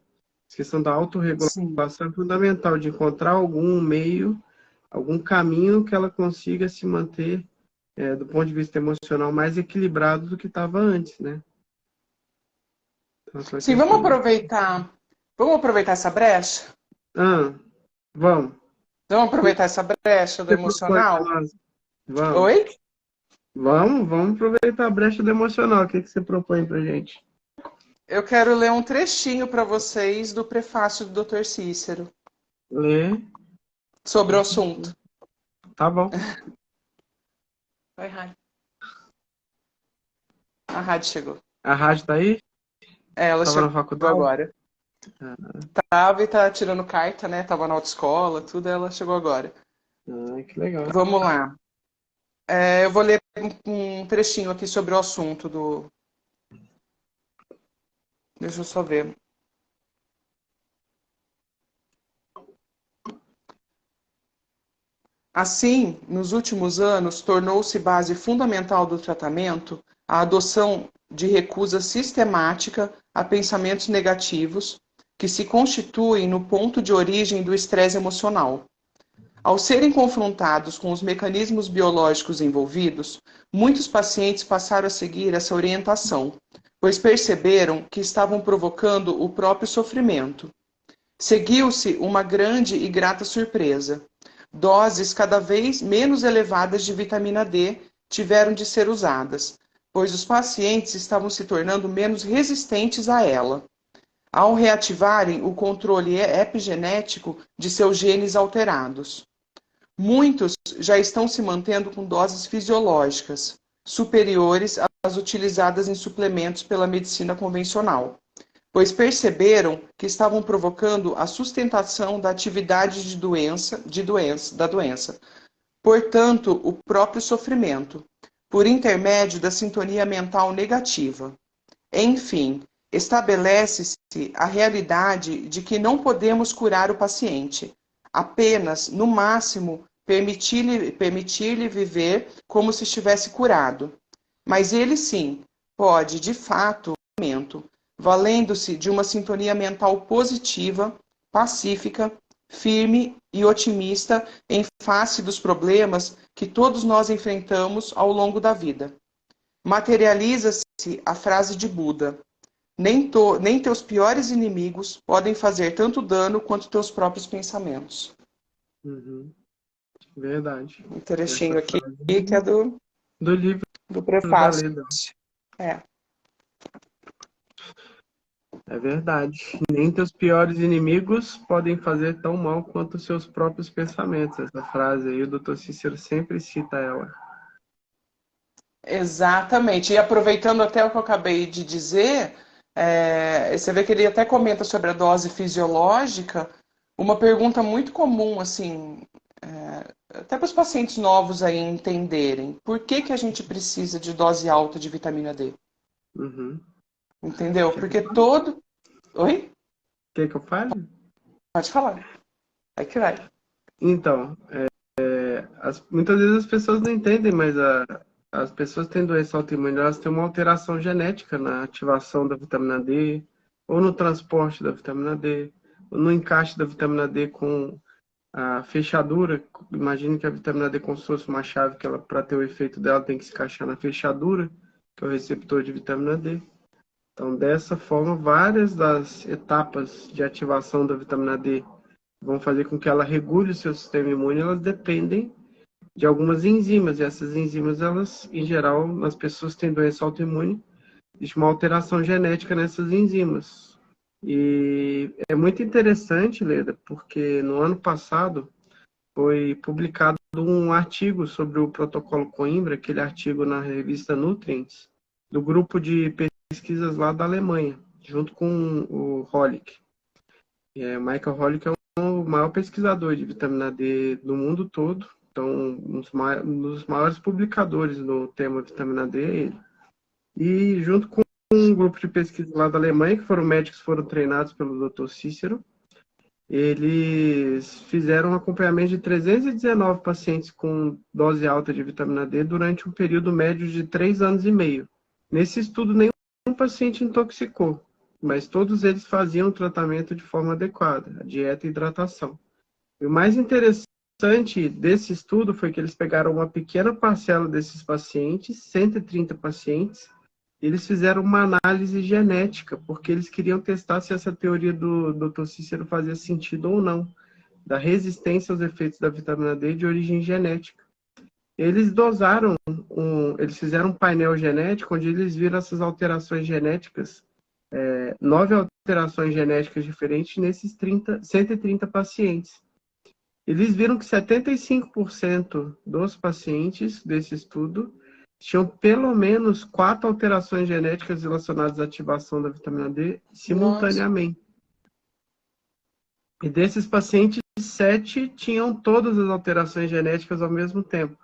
Speaker 1: A questão da
Speaker 2: sim.
Speaker 1: autorregulação é fundamental, de encontrar algum meio, algum caminho que ela consiga se manter, do ponto de vista emocional, mais equilibrado do que estava antes, né? Então, essa
Speaker 2: Sim,
Speaker 1: questão da...
Speaker 2: vamos aproveitar essa brecha?
Speaker 1: Ah, vamos.
Speaker 2: Vamos
Speaker 1: O que
Speaker 2: aproveitar essa brecha do
Speaker 1: você propõe para
Speaker 2: emocional?
Speaker 1: nós? Vamos.
Speaker 2: Oi?
Speaker 1: Vamos aproveitar a brecha do emocional. O que você propõe para gente?
Speaker 2: Eu quero ler um trechinho para vocês do prefácio do Dr. Cícero
Speaker 1: Lê.
Speaker 2: sobre o assunto.
Speaker 1: Tá bom.
Speaker 2: Oi, Rai. A Rádio chegou.
Speaker 1: A rádio tá aí?
Speaker 2: Ela
Speaker 1: Tava
Speaker 2: chegou
Speaker 1: na faculdade?
Speaker 2: agora.
Speaker 1: Ah,
Speaker 2: Tava e tá tirando carta, né? Tava na autoescola, tudo, ela chegou agora.
Speaker 1: que legal.
Speaker 2: Vamos lá. Eu vou ler um trechinho aqui sobre o assunto do. Deixa eu só ver. Assim, nos últimos anos, tornou-se base fundamental do tratamento a adoção de recusa sistemática a pensamentos negativos que se constituem no ponto de origem do estresse emocional. Ao serem confrontados com os mecanismos biológicos envolvidos, muitos pacientes passaram a seguir essa orientação, pois perceberam que estavam provocando o próprio sofrimento. Seguiu-se uma grande e grata surpresa. Doses cada vez menos elevadas de vitamina D tiveram de ser usadas, pois os pacientes estavam se tornando menos resistentes a ela, ao reativarem o controle epigenético de seus genes alterados. Muitos já estão se mantendo com doses fisiológicas, superiores às utilizadas em suplementos pela medicina convencional, pois perceberam que estavam provocando a sustentação da atividade da doença, portanto, o próprio sofrimento, por intermédio da sintonia mental negativa. Enfim, estabelece-se a realidade de que não podemos curar o paciente, apenas, no máximo, permitir-lhe viver como se estivesse curado. Mas ele sim pode, de fato, valendo-se de uma sintonia mental positiva, pacífica, firme e otimista em face dos problemas que todos nós enfrentamos ao longo da vida. Materializa-se a frase de Buda: nem teus piores inimigos podem fazer tanto dano quanto teus próprios pensamentos.
Speaker 1: Uhum. Verdade.
Speaker 2: Um trechinho
Speaker 1: Essa
Speaker 2: aqui
Speaker 1: frase
Speaker 2: que é
Speaker 1: do livro
Speaker 2: do
Speaker 1: da
Speaker 2: prefácio.
Speaker 1: Leda.
Speaker 2: É.
Speaker 1: É verdade. Nem teus piores inimigos podem fazer tão mal quanto os seus próprios pensamentos. Essa frase aí, o Dr. Cícero sempre cita ela.
Speaker 2: Exatamente. E aproveitando até o que eu acabei de dizer, você vê que ele até comenta sobre a dose fisiológica. Uma pergunta muito comum, assim, até para os pacientes novos aí entenderem, por que que a gente precisa de dose alta de vitamina D?
Speaker 1: Uhum.
Speaker 2: Entendeu?
Speaker 1: Quer que eu
Speaker 2: Porque
Speaker 1: fale?
Speaker 2: todo... Oi?
Speaker 1: Quer que eu fale?
Speaker 2: Pode falar. Vai que vai.
Speaker 1: Então, muitas vezes as pessoas não entendem, mas as pessoas que têm doença autoimune, elas têm uma alteração genética na ativação da vitamina D, ou no transporte da vitamina D, ou no encaixe da vitamina D com a fechadura. Imagine que a vitamina D é como se fosse uma chave que ela, para ter o efeito dela, tem que se encaixar na fechadura, que é o receptor de vitamina D. Então, dessa forma, várias das etapas de ativação da vitamina D vão fazer com que ela regule o seu sistema imune, elas dependem de algumas enzimas. E essas enzimas, elas, em geral, nas pessoas que têm doença autoimune, existe uma alteração genética nessas enzimas. E é muito interessante, Leda, porque no ano passado foi publicado um artigo sobre o protocolo Coimbra, aquele artigo na revista Nutrients, do grupo de pesquisas lá da Alemanha, junto com o Hollick. Michael Hollick é o maior pesquisador de vitamina D do mundo todo, então um dos maiores publicadores no tema vitamina D é ele. E junto com um grupo de pesquisa lá da Alemanha, que foram médicos que foram treinados pelo Dr. Cícero, eles fizeram um acompanhamento de 319 pacientes com dose alta de vitamina D durante um período médio de 3 anos e meio. Nesse estudo, nenhum paciente intoxicou, mas todos eles faziam o tratamento de forma adequada, a dieta e hidratação. E o mais interessante desse estudo foi que eles pegaram uma pequena parcela desses pacientes, 130 pacientes, e eles fizeram uma análise genética, porque eles queriam testar se essa teoria do Dr. Cícero fazia sentido ou não, da resistência aos efeitos da vitamina D de origem genética. Eles eles fizeram um painel genético onde eles viram essas alterações genéticas, 9 alterações genéticas diferentes nesses 130 pacientes. Eles viram que 75% dos pacientes desse estudo tinham pelo menos 4 alterações genéticas relacionadas à ativação da vitamina D
Speaker 2: Nossa.
Speaker 1: simultaneamente. E desses pacientes, 7 tinham todas as alterações genéticas ao mesmo tempo.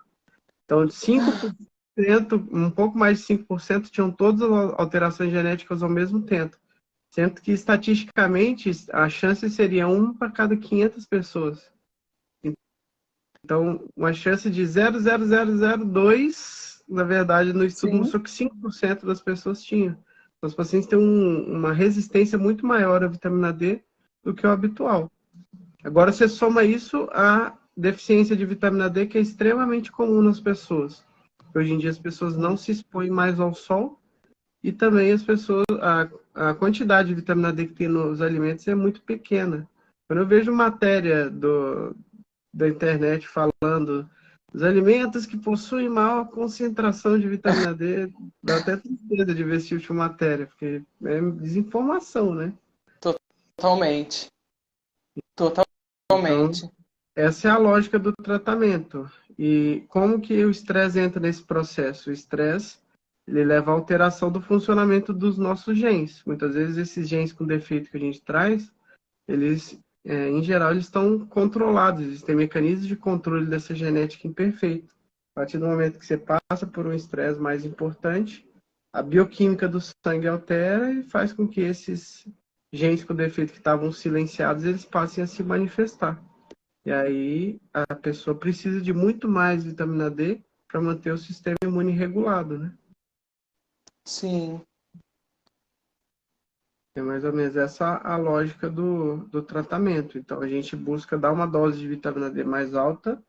Speaker 1: Então, 5%, um pouco mais de 5% tinham todas as alterações genéticas ao mesmo tempo. Sendo que, estatisticamente, a chance seria 1 para cada 500 pessoas. Então, uma chance de 0,0002, na verdade, no estudo
Speaker 2: Sim.
Speaker 1: mostrou que 5% das pessoas tinham. Então, os pacientes têm uma resistência muito maior à vitamina D do que o habitual. Agora, você soma isso à deficiência de vitamina D, que é extremamente comum nas pessoas. Hoje em dia, as pessoas não se expõem mais ao sol e também a quantidade de vitamina D que tem nos alimentos é muito pequena. Quando eu vejo matéria da internet falando os alimentos que possuem maior concentração de vitamina D, dá até tristeza de ver esse tipo de matéria, porque é desinformação, né?
Speaker 2: Totalmente.
Speaker 1: Então,
Speaker 2: Totalmente.
Speaker 1: essa é a lógica do tratamento. E como que o estresse entra nesse processo? O estresse, ele leva à alteração do funcionamento dos nossos genes. Muitas vezes esses genes com defeito que a gente traz, eles, em geral, eles estão controlados. Existem mecanismos de controle dessa genética imperfeita. A partir do momento que você passa por um estresse mais importante, a bioquímica do sangue altera e faz com que esses genes com defeito que estavam silenciados, eles passem a se manifestar. E aí a pessoa precisa de muito mais vitamina D para manter o sistema imune regulado, né?
Speaker 2: Sim.
Speaker 1: É mais ou menos essa a lógica do tratamento. Então, a gente busca dar uma dose de vitamina D mais alta,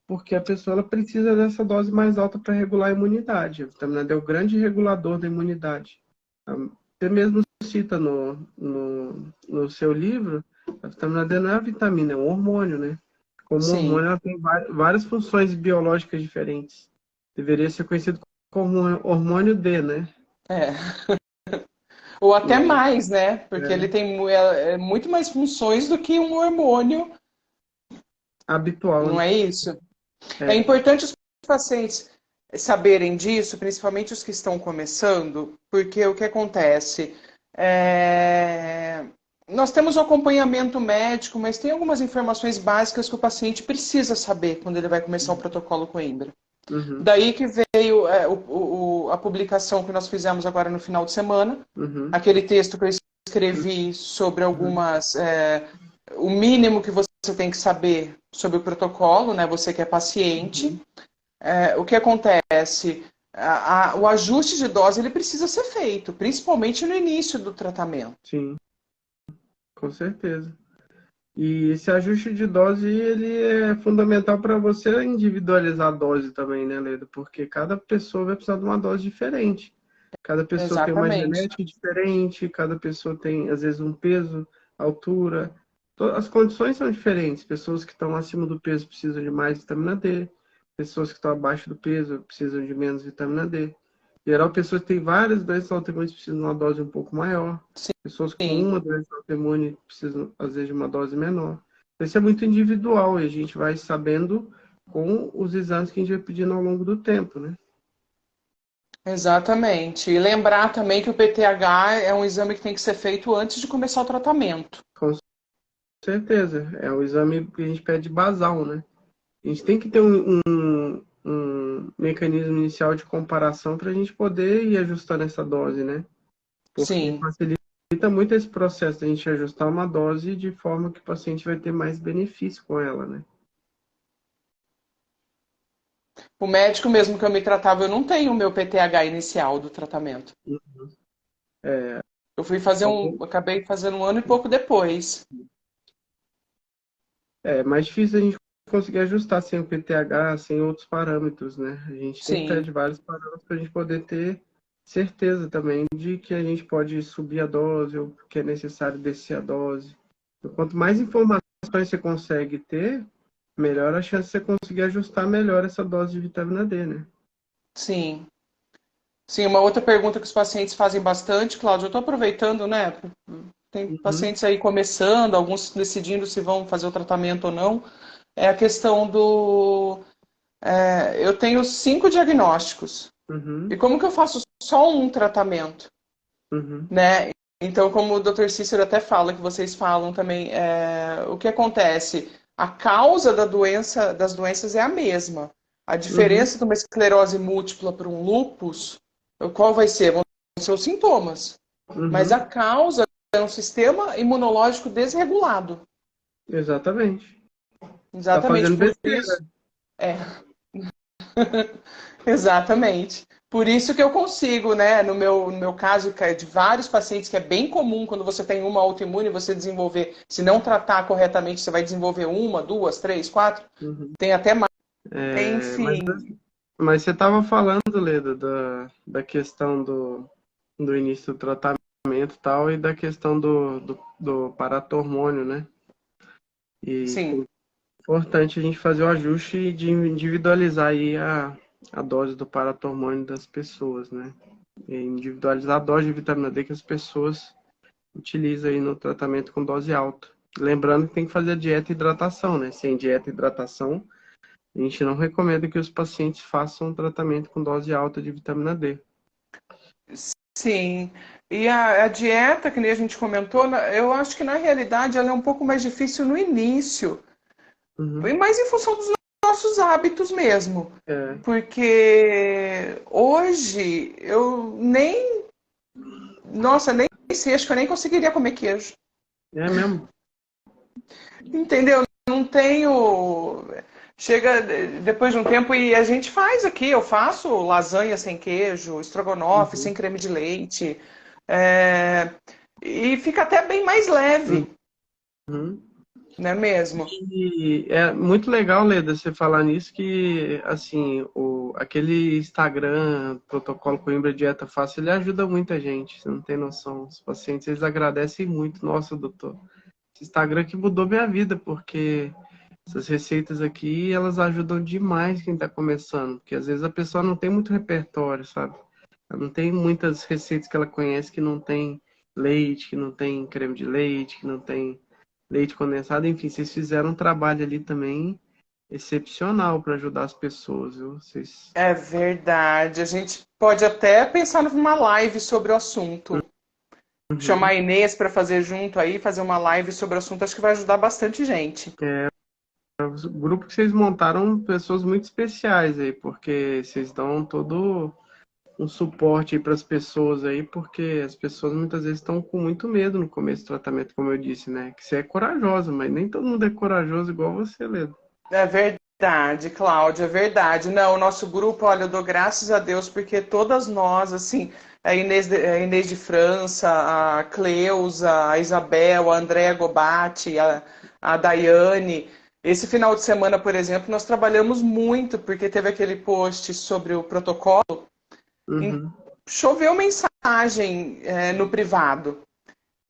Speaker 1: porque a pessoa ela precisa dessa dose mais alta para regular a imunidade. A vitamina D é o grande regulador da imunidade. Você mesmo cita no seu livro, a vitamina D não é a vitamina, é um hormônio, né? Como
Speaker 2: Sim.
Speaker 1: hormônio, ela tem várias funções biológicas diferentes. Deveria ser conhecido como hormônio D, né?
Speaker 2: É. Ou até
Speaker 1: Mas
Speaker 2: mais, né? Porque ele
Speaker 1: é
Speaker 2: tem muito mais funções do que um hormônio,
Speaker 1: habitual,
Speaker 2: não
Speaker 1: né?
Speaker 2: é isso? É
Speaker 1: É.
Speaker 2: importante os pacientes saberem disso, principalmente os que estão começando, porque o que acontece? É, Nós temos o acompanhamento médico, mas tem algumas informações básicas que o paciente precisa saber quando ele vai começar o protocolo Coimbra.
Speaker 1: Uhum,
Speaker 2: Daí que veio a publicação que nós fizemos agora no final de semana,
Speaker 1: uhum,
Speaker 2: aquele texto que eu escrevi sobre
Speaker 1: uhum,
Speaker 2: o mínimo que você tem que saber sobre o protocolo, né? Você que é paciente.
Speaker 1: uhum.
Speaker 2: O que acontece? O ajuste de dose ele precisa ser feito, principalmente no início do tratamento.
Speaker 1: Sim, com certeza. E esse ajuste de dose, ele é fundamental para você individualizar a dose também, né, Leda? Porque cada pessoa vai precisar de uma dose diferente. Cada pessoa tem uma
Speaker 2: Exatamente.
Speaker 1: genética diferente, cada pessoa tem, às vezes, um peso, altura. As condições são diferentes. Pessoas que estão acima do peso precisam de mais vitamina D, pessoas que estão abaixo do peso precisam de menos vitamina D. Em geral, pessoas que têm várias doenças autoimunes precisam de uma dose um pouco maior. Pessoas com
Speaker 2: Sim,
Speaker 1: uma doença autoimune precisam, às vezes, de uma dose menor. Isso é muito individual e a gente vai sabendo com os exames que a gente vai pedindo ao longo do tempo, né?
Speaker 2: exatamente. E lembrar também que o PTH é um exame que tem que ser feito antes de começar o tratamento.
Speaker 1: Com certeza. É o exame que a gente pede basal, né? A gente tem que ter um mecanismo inicial de comparação para a gente poder ir ajustando essa dose, né? Porque
Speaker 2: Sim.
Speaker 1: facilita muito esse processo de a gente ajustar uma dose de forma que o paciente vai ter mais benefício com ela, né?
Speaker 2: O médico mesmo que eu me tratava, eu não tenho o meu PTH inicial do tratamento.
Speaker 1: É,
Speaker 2: Eu fui fazer
Speaker 1: algum-
Speaker 2: acabei fazendo um ano e pouco depois.
Speaker 1: é mais difícil a gente conseguir ajustar sem o PTH, sem outros parâmetros, né? A gente sempre
Speaker 2: Sim,
Speaker 1: pede vários parâmetros para a gente poder ter certeza também de que a gente pode subir a dose ou que é necessário descer a dose. Então, quanto mais informações você consegue ter, melhor a chance de você conseguir ajustar melhor essa dose de vitamina D, né?
Speaker 2: sim. Sim, uma outra pergunta que os pacientes fazem bastante, Cláudio, eu estou aproveitando, né? Tem
Speaker 1: Uhum,
Speaker 2: pacientes aí começando, alguns decidindo se vão fazer o tratamento ou não. É a questão eu tenho 5 diagnósticos. E
Speaker 1: uhum,
Speaker 2: como que eu faço só um tratamento,
Speaker 1: uhum,
Speaker 2: né? Então, como o Dr. Cícero até fala, que vocês falam também, o que acontece? A causa das doenças é a mesma. A
Speaker 1: uhum,
Speaker 2: diferença de uma esclerose múltipla para um lúpus, qual vai ser? Vão ser os sintomas. Mas a
Speaker 1: uhum.
Speaker 2: causa é um sistema imunológico desregulado.
Speaker 1: Exatamente. Tá
Speaker 2: Exatamente
Speaker 1: fazendo
Speaker 2: por isso.
Speaker 1: besteira.
Speaker 2: É, exatamente. Por isso que eu consigo, né, no meu caso, que é de vários pacientes, que é bem comum quando você tem uma autoimune, você desenvolver, se não tratar corretamente, você vai desenvolver uma, duas, três, quatro,
Speaker 1: Uhum.
Speaker 2: tem até mais.
Speaker 1: É,
Speaker 2: Enfim,
Speaker 1: mas você estava falando, Leda, da questão do início do tratamento e tal, e da questão do paratormônio, né? E
Speaker 2: sim,
Speaker 1: é importante a gente fazer o ajuste de individualizar aí a dose do paratormônio das pessoas, né? E individualizar a dose de vitamina D que as pessoas utilizam aí no tratamento com dose alta. Lembrando que tem que fazer dieta e hidratação, né? Sem dieta e hidratação, a gente não recomenda que os pacientes façam um tratamento com dose alta de vitamina D.
Speaker 2: sim. E a dieta, que nem a gente comentou, eu acho que na realidade ela é um pouco mais difícil no início,
Speaker 1: Uhum.
Speaker 2: e mais em função dos nossos hábitos mesmo.
Speaker 1: É,
Speaker 2: Porque hoje eu nem, nossa, nem sei, acho que eu nem conseguiria comer queijo.
Speaker 1: é mesmo.
Speaker 2: Entendeu? Não tenho. Chega depois de um tempo e a gente faz aqui. Eu faço lasanha sem queijo, estrogonofe
Speaker 1: Uhum,
Speaker 2: sem creme de leite. é, E fica até bem mais leve,
Speaker 1: uhum.
Speaker 2: não é mesmo?
Speaker 1: E é muito legal, Leda, você falar nisso, que, assim, aquele Instagram, Protocolo Coimbra Dieta Fácil, ele ajuda muita gente, você não tem noção. Os pacientes, eles agradecem muito. Nossa, doutor, esse Instagram que mudou minha vida, porque essas receitas aqui, elas ajudam demais quem está começando, porque às vezes a pessoa não tem muito repertório, sabe? Ela não tem muitas receitas que ela conhece que não tem leite, que não tem creme de leite, que não tem leite condensado, enfim, vocês fizeram um trabalho ali também excepcional para ajudar as pessoas, viu? Vocês...
Speaker 2: É verdade. A gente pode até pensar numa live sobre o assunto. Chamar
Speaker 1: Uhum.
Speaker 2: a Inês para fazer junto aí, fazer uma live sobre o assunto, acho que vai ajudar bastante gente.
Speaker 1: O grupo que vocês montaram, pessoas muito especiais aí, porque vocês dão todo um suporte para as pessoas aí, porque as pessoas muitas vezes estão com muito medo no começo do tratamento, como eu disse, né? Que você é corajosa, mas nem todo mundo é corajoso igual você, Leda.
Speaker 2: É verdade, Cláudia, é verdade. Não, o nosso grupo, olha, eu dou graças a Deus porque todas nós, assim, a Inês de França, a Cleusa, a Isabel, a Andréa Gobatti, a Daiane. Esse final de semana, por exemplo, nós trabalhamos muito porque teve aquele post sobre o protocolo e
Speaker 1: Uhum,
Speaker 2: choveu mensagem, no privado.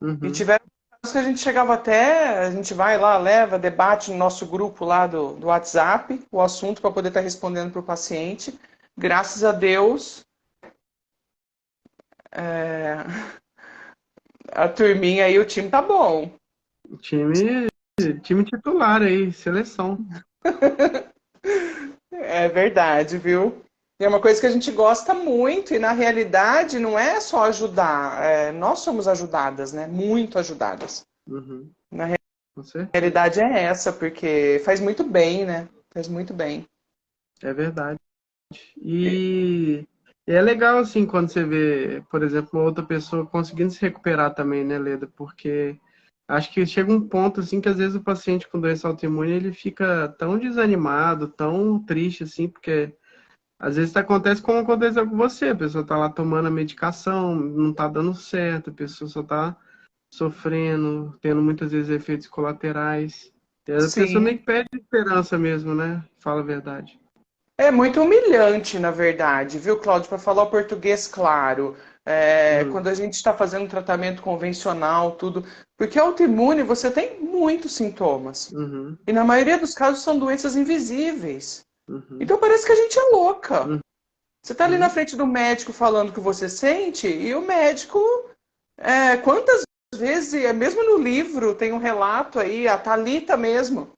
Speaker 2: E
Speaker 1: uhum,
Speaker 2: tiveram casos que a gente chegava até, a gente vai lá, leva, debate no nosso grupo lá do WhatsApp, o assunto para poder estar respondendo para o paciente. Graças a Deus, é, a turminha aí, o time tá bom.
Speaker 1: time, time titular aí, seleção.
Speaker 2: É verdade, viu? E é uma coisa que a gente gosta muito, e na realidade não é só ajudar, nós somos ajudadas, né? Muito ajudadas.
Speaker 1: Uhum,
Speaker 2: Na
Speaker 1: com certeza.
Speaker 2: realidade é essa, porque faz muito bem, né? Faz muito bem.
Speaker 1: É verdade. E é legal, assim, quando você vê, por exemplo, uma outra pessoa conseguindo se recuperar também, né, Leda? Porque acho que chega um ponto, assim, que às vezes o paciente com doença autoimune, ele fica tão desanimado, tão triste, assim, porque às vezes acontece como aconteceu com você, a pessoa tá lá tomando a medicação, não tá dando certo, a pessoa só tá sofrendo, tendo muitas vezes efeitos colaterais. E a pessoa
Speaker 2: Sim.
Speaker 1: meio que perde a esperança mesmo, né? Fala a verdade.
Speaker 2: É muito humilhante, na verdade, viu, Cláudio? Para falar o português claro,
Speaker 1: Uhum,
Speaker 2: quando a gente está fazendo um tratamento convencional, tudo, porque autoimune você tem muitos sintomas.
Speaker 1: uhum,
Speaker 2: E na maioria dos casos são doenças invisíveis.
Speaker 1: uhum,
Speaker 2: Então parece que a gente é louca. Você está ali na
Speaker 1: uhum.
Speaker 2: frente do médico falando o que você sente, e o médico, quantas vezes, mesmo no livro, tem um relato aí, a Thalita mesmo.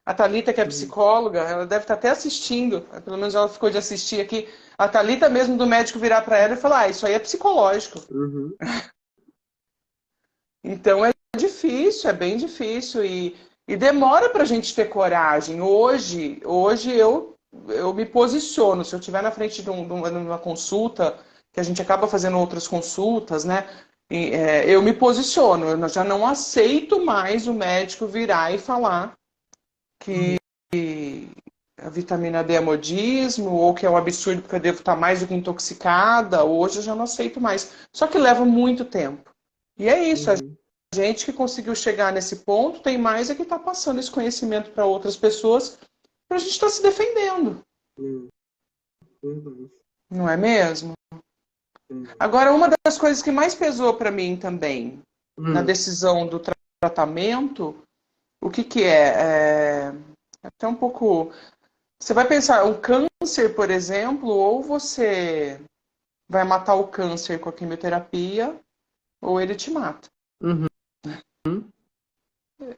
Speaker 2: A Thalita, que é
Speaker 1: Uhum,
Speaker 2: psicóloga, ela deve estar até assistindo, pelo menos ela ficou de assistir aqui. A Thalita mesmo do médico virar para ela e falar: isso aí é psicológico.
Speaker 1: uhum,
Speaker 2: Então é difícil, é bem difícil e demora para a gente ter coragem. Hoje eu me posiciono. Se eu estiver na frente de uma consulta, que a gente acaba fazendo outras consultas, né? Eu me posiciono. Eu já não aceito mais o médico virar e falar que a vitamina D é modismo, ou que é um absurdo porque eu devo estar mais do que intoxicada. Hoje eu já não aceito mais. Só que leva muito tempo. E é isso, a
Speaker 1: uhum,
Speaker 2: gente que conseguiu chegar nesse ponto tem mais é que está passando esse conhecimento para outras pessoas para a gente estar se defendendo,
Speaker 1: uhum, uhum,
Speaker 2: não é mesmo?
Speaker 1: uhum.
Speaker 2: Agora, uma das coisas que mais pesou para mim também na
Speaker 1: Uhum,
Speaker 2: decisão do tratamento, o que que é? Até um pouco. Você vai pensar, o câncer, por exemplo, ou você vai matar o câncer com a quimioterapia, ou ele te mata.
Speaker 1: uhum,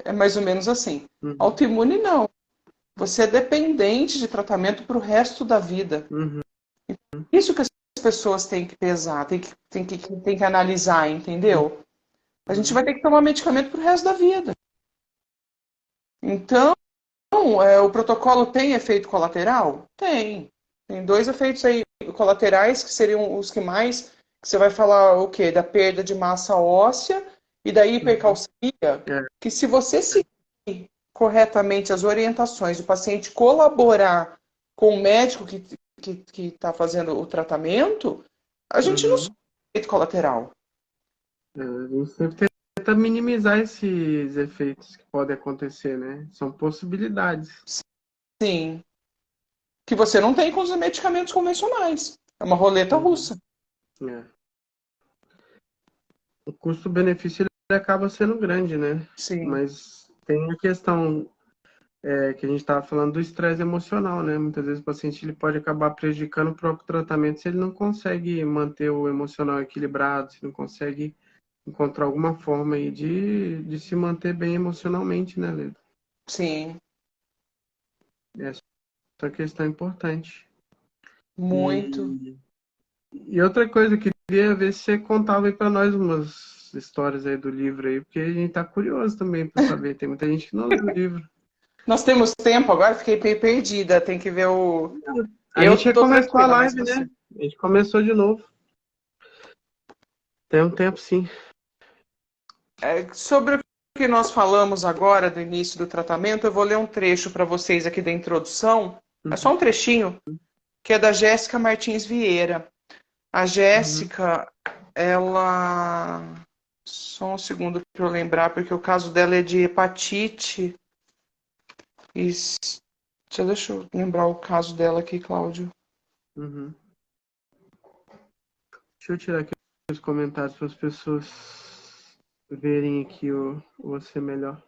Speaker 2: É mais ou menos assim.
Speaker 1: uhum,
Speaker 2: Autoimune não. Você é dependente de tratamento para o resto da vida.
Speaker 1: uhum,
Speaker 2: Isso que as pessoas têm que pesar, têm que analisar, entendeu? A gente vai
Speaker 1: uhum,
Speaker 2: ter que tomar medicamento para o resto da vida. Então, o protocolo tem efeito colateral? Tem. Tem dois efeitos aí colaterais que seriam os que mais. Que você vai falar o quê? Da perda de massa óssea e da
Speaker 1: uhum.
Speaker 2: hipercalcemia.
Speaker 1: É,
Speaker 2: Que se você seguir corretamente as orientações, o paciente colaborar com o médico que está fazendo o tratamento, a gente não sofre
Speaker 1: Uhum.
Speaker 2: efeito colateral.
Speaker 1: A gente sempre tenta minimizar esses efeitos que podem acontecer, né? São possibilidades.
Speaker 2: Sim. Que você não tem com os medicamentos convencionais. É uma roleta
Speaker 1: Uhum.
Speaker 2: russa.
Speaker 1: É. O custo-benefício ele acaba sendo grande, né?
Speaker 2: Sim,
Speaker 1: Mas tem a questão que a gente estava falando do estresse emocional, né? Muitas vezes o paciente ele pode acabar prejudicando o próprio tratamento se ele não consegue manter o emocional equilibrado, se não consegue encontrar alguma forma aí de se manter bem emocionalmente, né, Leda?
Speaker 2: sim,
Speaker 1: Essa é uma questão importante.
Speaker 2: muito.
Speaker 1: E, e outra coisa, eu queria ver se você contava aí para nós umas histórias aí do livro aí, porque a gente tá curioso também para saber. Tem muita gente que não lê o livro.
Speaker 2: Nós temos tempo agora, fiquei meio perdida. Tem que ver o.
Speaker 1: A gente
Speaker 2: Eu tô
Speaker 1: recomeçou a
Speaker 2: tranquila, mas
Speaker 1: live,
Speaker 2: você.
Speaker 1: né? A gente começou de novo. Tem um tempo, sim.
Speaker 2: Sobre o que nós falamos agora do início do tratamento, eu vou ler um trecho para vocês aqui da introdução. É só
Speaker 1: Uhum,
Speaker 2: um trechinho, que é da Jéssica Martins Vieira. A
Speaker 1: uhum,
Speaker 2: Jéssica, ela. Só um segundo para eu lembrar, porque o caso dela é de hepatite. Deixa eu lembrar o caso dela aqui, Cláudio.
Speaker 1: uhum. Deixa eu tirar aqui os comentários para as pessoas verem aqui você melhor.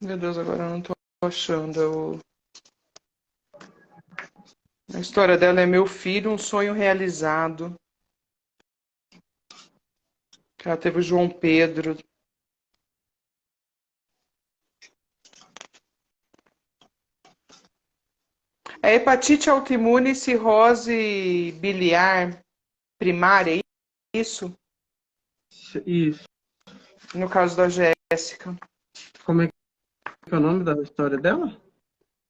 Speaker 2: Meu Deus, agora eu não tô achando. A história dela é Meu Filho, um Sonho Realizado. Ela teve o João Pedro. É hepatite autoimune e cirrose biliar primária, é isso?
Speaker 1: Isso.
Speaker 2: No caso da Jéssica.
Speaker 1: Como é que é o nome da história dela?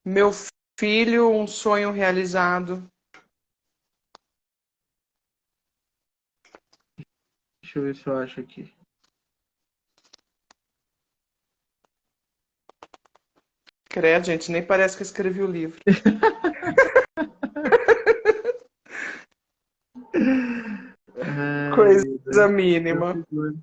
Speaker 2: Meu Filho, um Sonho Realizado.
Speaker 1: Deixa eu ver se eu acho aqui.
Speaker 2: Credo, gente, nem parece que eu escrevi o livro.
Speaker 1: Ai, meu
Speaker 2: Coisa
Speaker 1: Deus. Eu
Speaker 2: mínima.
Speaker 1: fiz doido.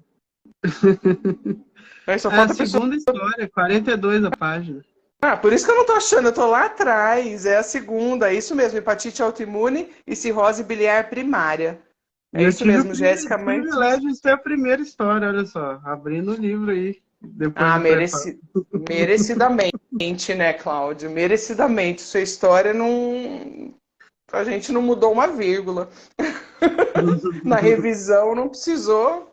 Speaker 2: Aí só
Speaker 1: É a
Speaker 2: falta a pessoa.
Speaker 1: segunda história, 42 a página.
Speaker 2: Ah, por isso que eu não tô achando, eu tô lá atrás. É a segunda, é isso mesmo, hepatite autoimune e cirrose biliar primária.
Speaker 1: E
Speaker 2: É
Speaker 1: eu
Speaker 2: isso
Speaker 1: tive o
Speaker 2: mesmo, Jéssica Martins.
Speaker 1: privilégio de ser a primeira história, olha só, abrindo o livro aí, depois
Speaker 2: Ah,
Speaker 1: do preparo.
Speaker 2: merecidamente, né, Cláudio? Merecidamente. Sua história não. A gente não mudou uma vírgula. Na revisão não precisou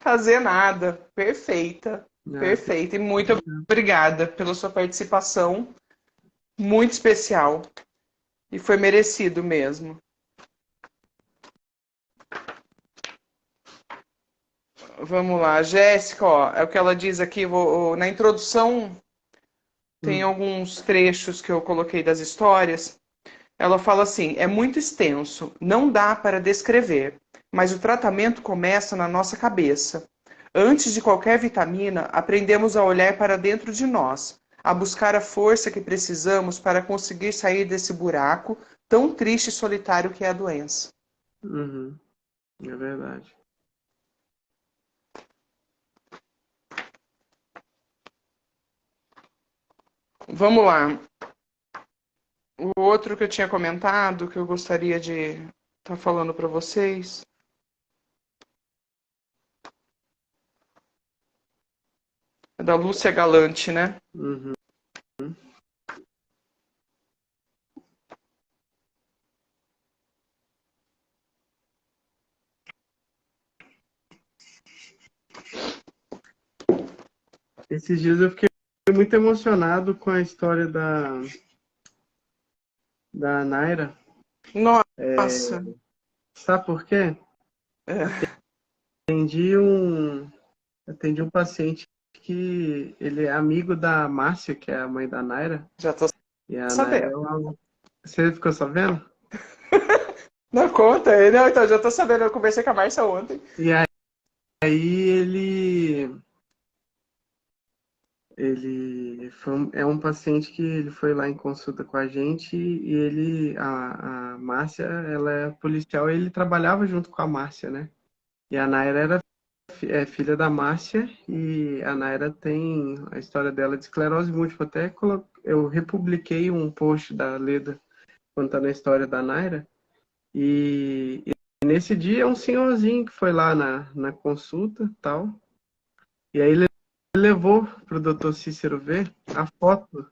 Speaker 2: fazer nada. Perfeita.
Speaker 1: Ah, que
Speaker 2: Perfeita. E muito
Speaker 1: legal.
Speaker 2: obrigada pela sua participação. Muito especial. E foi merecido mesmo. Vamos lá, Jéssica, ó, é o que ela diz aqui, na introdução tem
Speaker 1: Hum,
Speaker 2: alguns trechos que eu coloquei das histórias. Ela fala assim: é muito extenso, não dá para descrever, mas o tratamento começa na nossa cabeça. Antes de qualquer vitamina, aprendemos a olhar para dentro de nós, a buscar a força que precisamos para conseguir sair desse buraco tão triste e solitário que é a doença.
Speaker 1: uhum, é verdade.
Speaker 2: Vamos lá. O outro que eu tinha comentado, que eu gostaria de estar falando para vocês, é da Lúcia Galante, né?
Speaker 1: Uhum. Esses dias eu fiquei muito emocionado com a história da Naira.
Speaker 2: Nossa,
Speaker 1: Sabe por quê?
Speaker 2: é,
Speaker 1: Atendi um, atendi um paciente que ele é amigo da Márcia, que é a mãe da Naira.
Speaker 2: já tô
Speaker 1: E a Naira
Speaker 2: sabendo.
Speaker 1: é uma... Você ficou sabendo?
Speaker 2: Não conta. Não, então já tô sabendo. Eu conversei com a Márcia ontem.
Speaker 1: E aí ele é um paciente que ele foi lá em consulta com a gente e a Márcia, ela é policial e ele trabalhava junto com a Márcia, né? E a Naira é filha da Márcia e a Naira tem a história dela de esclerose múltipla. Até eu republiquei um post da Leda contando a história da Naira. E nesse dia um senhorzinho que foi lá na consulta e tal. E aí ele levou para o doutor Cícero ver a foto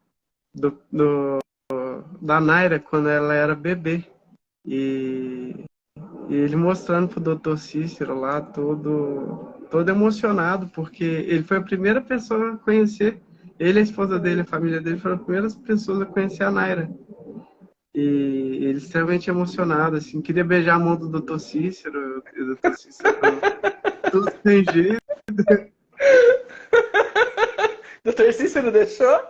Speaker 1: da Naira quando ela era bebê. E, e ele mostrando pro doutor Cícero lá, todo emocionado, porque ele foi a primeira pessoa a conhecer, ele, a esposa dele, a família dele, foram as primeiras pessoas a conhecer a Naira. E ele extremamente emocionado, assim, queria beijar a mão do doutor Cícero, e o doutor Cícero tudo sem jeito,
Speaker 2: Doutor Cícero deixou?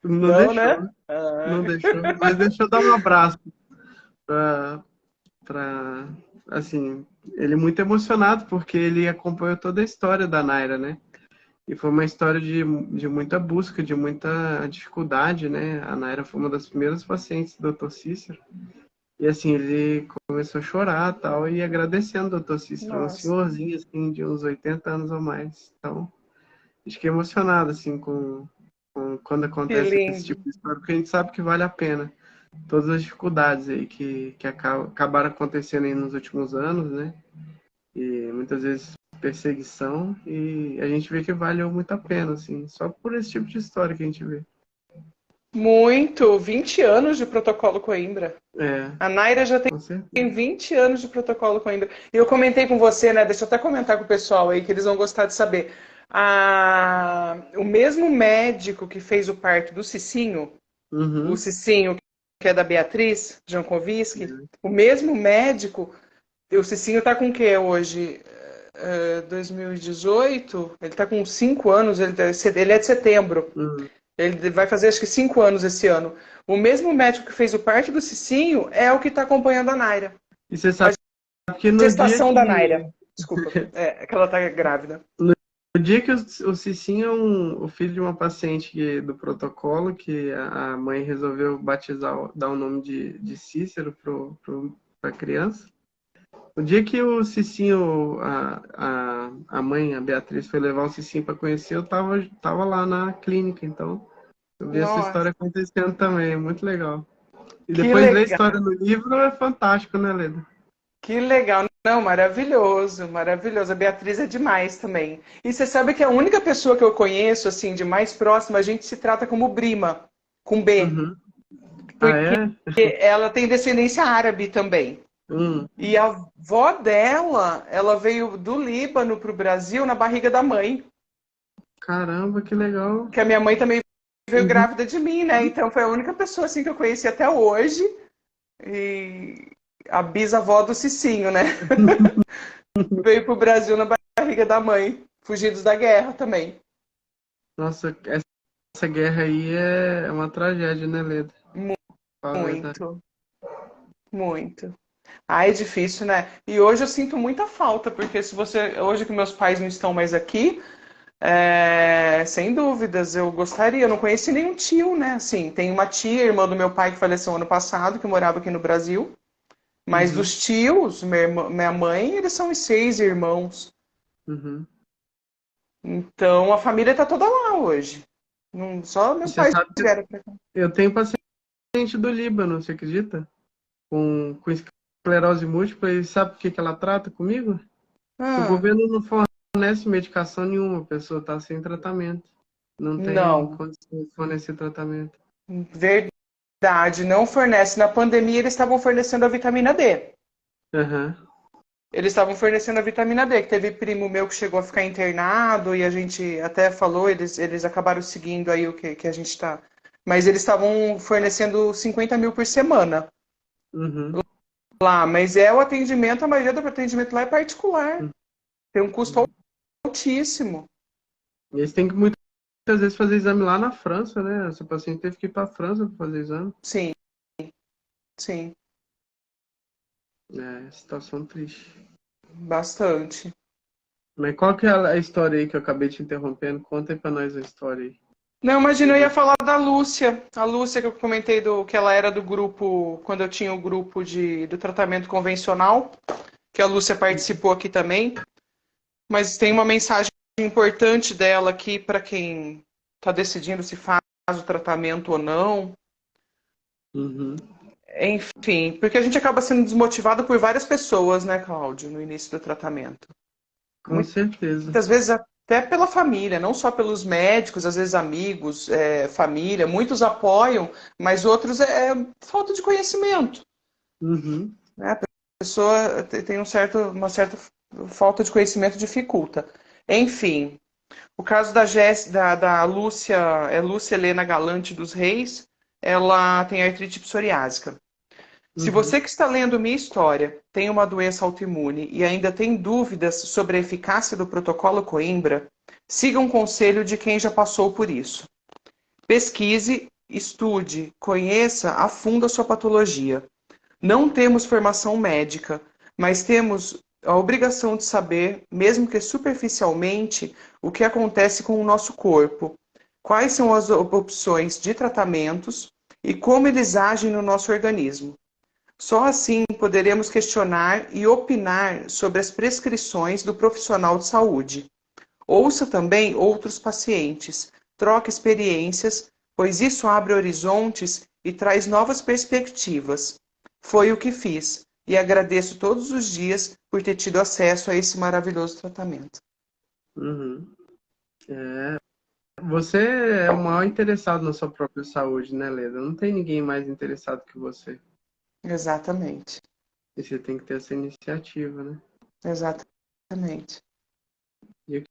Speaker 1: não
Speaker 2: Não,
Speaker 1: deixou,
Speaker 2: né? Ah,
Speaker 1: não deixou, mas deixou dar um abraço pra, pra, assim, ele muito emocionado porque ele acompanhou toda a história da Naira, né? E foi uma história de muita busca, de muita dificuldade, né? A Naira foi uma das primeiras pacientes do Dr. Cícero. E assim, ele começou a chorar tal, e agradecendo o Dr. Cícero, um
Speaker 2: nossa,
Speaker 1: senhorzinho assim, de uns 80 anos ou mais. Então, fiquei emocionado assim quando
Speaker 2: que
Speaker 1: acontece esse
Speaker 2: lindo.
Speaker 1: tipo de história, porque a gente sabe que vale a pena. Todas as dificuldades aí que acabaram acontecendo aí nos últimos anos, né? E muitas vezes perseguição, e a gente vê que valeu muito a pena, assim, só por esse tipo de história que a gente vê.
Speaker 2: Muito. 20 anos de protocolo Coimbra.
Speaker 1: É,
Speaker 2: A Naira já
Speaker 1: com certeza.
Speaker 2: tem 20 anos de protocolo Coimbra. E eu comentei com você, né? Deixa eu até comentar com o pessoal aí, que eles vão gostar de saber. O mesmo médico que fez o parto do Cicinho, o
Speaker 1: Uhum.
Speaker 2: Cicinho, que é da Beatriz Jankoviski, o mesmo médico, o Cicinho tá com o quê hoje? 2018, ele tá com 5 anos, ele é de setembro.
Speaker 1: Uhum.
Speaker 2: Ele vai fazer acho que 5 anos esse ano. O mesmo médico que fez o parto do Cicinho é o que está acompanhando a Naira.
Speaker 1: E você
Speaker 2: A
Speaker 1: sabe que
Speaker 2: gestação da Naira. Desculpa. É que ela tá grávida.
Speaker 1: no dia que o Cicinho é o filho de uma paciente do protocolo, que a mãe resolveu batizar, dar o nome de Cícero para a criança. O dia que o Cicinho, a mãe, a Beatriz, foi levar o Cicinho para conhecer, eu tava lá na clínica, então eu vi essa
Speaker 2: Nossa,
Speaker 1: história acontecendo também, muito legal. E
Speaker 2: que
Speaker 1: depois ler a
Speaker 2: legal.
Speaker 1: história no livro é fantástico, né, Leda?
Speaker 2: Que legal. Não, maravilhoso, maravilhoso. A Beatriz é demais também. E você sabe que a única pessoa que eu conheço, assim, de mais próxima, a gente se trata como Brima, com B,
Speaker 1: Uhum. Ah,
Speaker 2: porque
Speaker 1: é?
Speaker 2: ela tem descendência árabe também.
Speaker 1: Hum,
Speaker 2: E a avó dela, ela veio do Líbano para o Brasil na barriga da mãe,
Speaker 1: caramba, que legal.
Speaker 2: que a minha mãe também veio
Speaker 1: Uhum.
Speaker 2: grávida de mim, né? Então foi a única pessoa assim que eu conheci até hoje. E a bisavó do Cicinho, né? Veio pro Brasil na barriga da mãe, fugidos da guerra também.
Speaker 1: Nossa, essa guerra aí é uma tragédia, né, Leda? Fala a verdade.
Speaker 2: Muito, muito. Ah, é difícil, né? E hoje eu sinto muita falta, porque se você. Hoje que meus pais não estão mais aqui, sem dúvidas, eu gostaria. Eu não conheci nenhum tio, né? Assim, tem uma tia, irmã do meu pai, que faleceu ano passado, que morava aqui no Brasil. Mas
Speaker 1: Uhum,
Speaker 2: dos tios, minha mãe, eles são os 6 irmãos.
Speaker 1: uhum.
Speaker 2: Então a família tá toda lá hoje. Só
Speaker 1: E
Speaker 2: meus
Speaker 1: você
Speaker 2: pais
Speaker 1: sabe que
Speaker 2: vieram pra cá.
Speaker 1: eu tenho paciente do Líbano, você acredita? Com esclerose múltipla, e sabe por que ela trata comigo? O
Speaker 2: Ah,
Speaker 1: governo não fornece medicação nenhuma, a pessoa está sem tratamento. Não tem
Speaker 2: não,
Speaker 1: condição de fornecer tratamento.
Speaker 2: verdade, não fornece. Na pandemia eles estavam fornecendo a vitamina D.
Speaker 1: Aham.
Speaker 2: Eles estavam fornecendo a vitamina D, que teve primo meu que chegou a ficar internado e a gente até falou, eles acabaram seguindo aí o que a gente está. Mas eles estavam fornecendo 50 mil por semana
Speaker 1: Uhum.
Speaker 2: lá. Mas é o atendimento, a maioria do atendimento lá é particular. Tem um custo
Speaker 1: Uhum.
Speaker 2: altíssimo.
Speaker 1: E eles têm que muitas vezes fazer exame lá na França, né? Essa paciente teve que ir para a França para fazer exame.
Speaker 2: Sim, sim.
Speaker 1: É, situação triste.
Speaker 2: Bastante.
Speaker 1: Mas qual que é a história aí que eu acabei te interrompendo? Conta aí pra nós a história aí.
Speaker 2: Não, imagina, eu ia falar da Lúcia. A Lúcia que eu comentei que ela era do grupo, quando eu tinha o grupo do tratamento convencional, que a Lúcia participou aqui também. Mas tem uma mensagem importante dela aqui para quem está decidindo se faz o tratamento ou não.
Speaker 1: Uhum.
Speaker 2: Enfim, porque a gente acaba sendo desmotivado por várias pessoas, né, Cláudio, no início do tratamento.
Speaker 1: Com certeza.
Speaker 2: Muitas vezes até pela família, não só pelos médicos, às vezes amigos, família, muitos apoiam, mas outros é falta de conhecimento,
Speaker 1: Uhum.
Speaker 2: né? A pessoa tem uma certa falta de conhecimento dificulta. Enfim, o caso da Lúcia, Lúcia Helena Galante dos Reis, ela tem artrite psoriásica. Se
Speaker 1: Uhum.
Speaker 2: você que está lendo minha história tem uma doença autoimune e ainda tem dúvidas sobre a eficácia do protocolo Coimbra, siga um conselho de quem já passou por isso. Pesquise, estude, conheça a fundo a sua patologia. Não temos formação médica, mas temos a obrigação de saber, mesmo que superficialmente, o que acontece com o nosso corpo, quais são as opções de tratamentos e como eles agem no nosso organismo. Só assim poderemos questionar e opinar sobre as prescrições do profissional de saúde. Ouça também outros pacientes, troque experiências, pois isso abre horizontes e traz novas perspectivas. Foi o que fiz e agradeço todos os dias por ter tido acesso a esse maravilhoso tratamento.
Speaker 1: Uhum. É, você é o maior interessado na sua própria saúde, né, Leda? Não tem ninguém mais interessado que você.
Speaker 2: Exatamente,
Speaker 1: E você tem que ter essa iniciativa, né?
Speaker 2: exatamente.
Speaker 1: E eu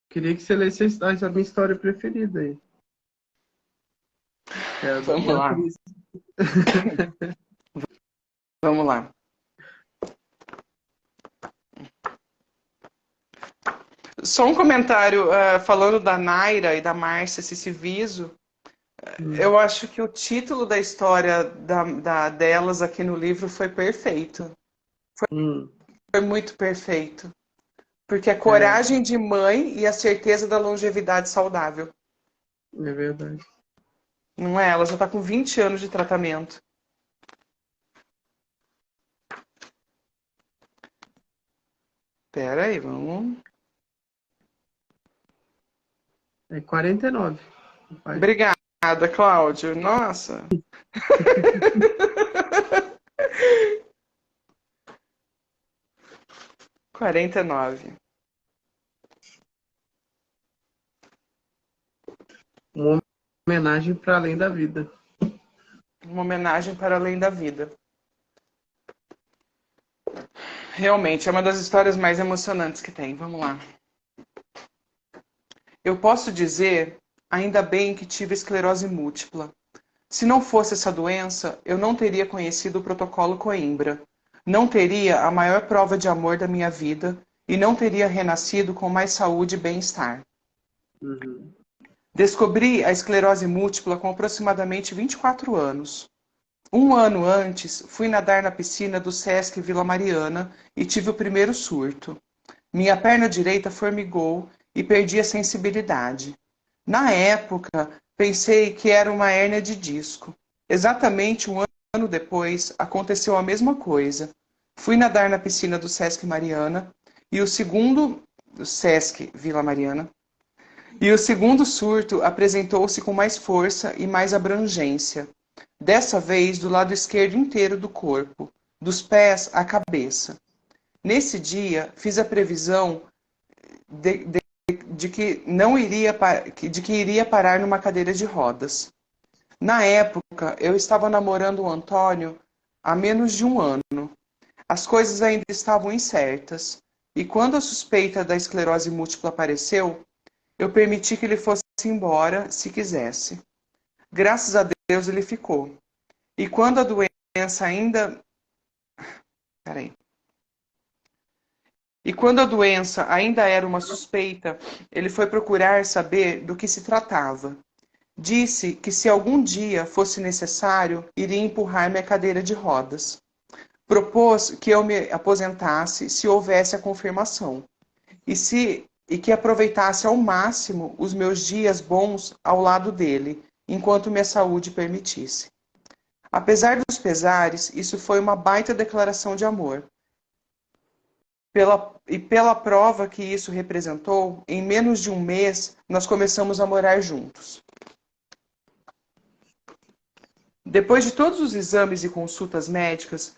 Speaker 1: queria que você lesse a minha história preferida aí, que é a da
Speaker 2: Vamos lá,
Speaker 1: Beatriz.
Speaker 2: vamos lá. Só um comentário, falando da Naira e da Márcia Civiso.
Speaker 1: Hum,
Speaker 2: Eu acho que o título da história delas aqui no livro foi perfeito.
Speaker 1: hum,
Speaker 2: Foi muito perfeito. Porque é
Speaker 1: é,
Speaker 2: coragem de mãe e a certeza da longevidade saudável.
Speaker 1: é verdade.
Speaker 2: Não é? Ela já está com 20 anos de tratamento. Pera aí, vamos.
Speaker 1: É 49. Pai.
Speaker 2: Obrigada, Cláudio. Nossa. 49.
Speaker 1: Uma homenagem para além da vida.
Speaker 2: Uma homenagem para além da vida. Realmente, é uma das histórias mais emocionantes que tem. Vamos lá. Eu posso dizer, ainda bem que tive esclerose múltipla. Se não fosse essa doença, eu não teria conhecido o protocolo Coimbra, não teria a maior prova de amor da minha vida e não teria renascido com mais saúde e bem-estar.
Speaker 1: Uhum.
Speaker 2: Descobri a esclerose múltipla com aproximadamente 24 anos. Um ano antes, fui nadar na piscina do Sesc Vila Mariana e tive o primeiro surto. Minha perna direita formigou e perdi a sensibilidade. Na época, pensei que era uma hérnia de disco. Exatamente um ano depois, aconteceu a mesma coisa. Fui nadar na piscina do Sesc Mariana e o segundo do Sesc Vila Mariana. E o segundo surto apresentou-se com mais força e mais abrangência. Dessa vez do lado esquerdo inteiro do corpo, dos pés à cabeça. Nesse dia, fiz a previsão de, de, de que não iria de que iria parar numa cadeira de rodas. Na época, eu estava namorando o Antônio há menos de um ano. As coisas ainda estavam incertas, e quando a suspeita da esclerose múltipla apareceu, eu permiti que ele fosse embora se quisesse. Graças a Deus ele ficou. E quando a doença ainda. Peraí. E quando a doença ainda era uma suspeita, ele foi procurar saber do que se tratava. Disse que se algum dia fosse necessário, iria empurrar minha cadeira de rodas. Propôs que eu me aposentasse se houvesse a confirmação e que aproveitasse ao máximo os meus dias bons ao lado dele, enquanto minha saúde permitisse. Apesar dos pesares, isso foi uma baita declaração de amor. Pela prova que isso representou, em menos de um mês, nós começamos a morar juntos. Depois de todos os exames e consultas médicas,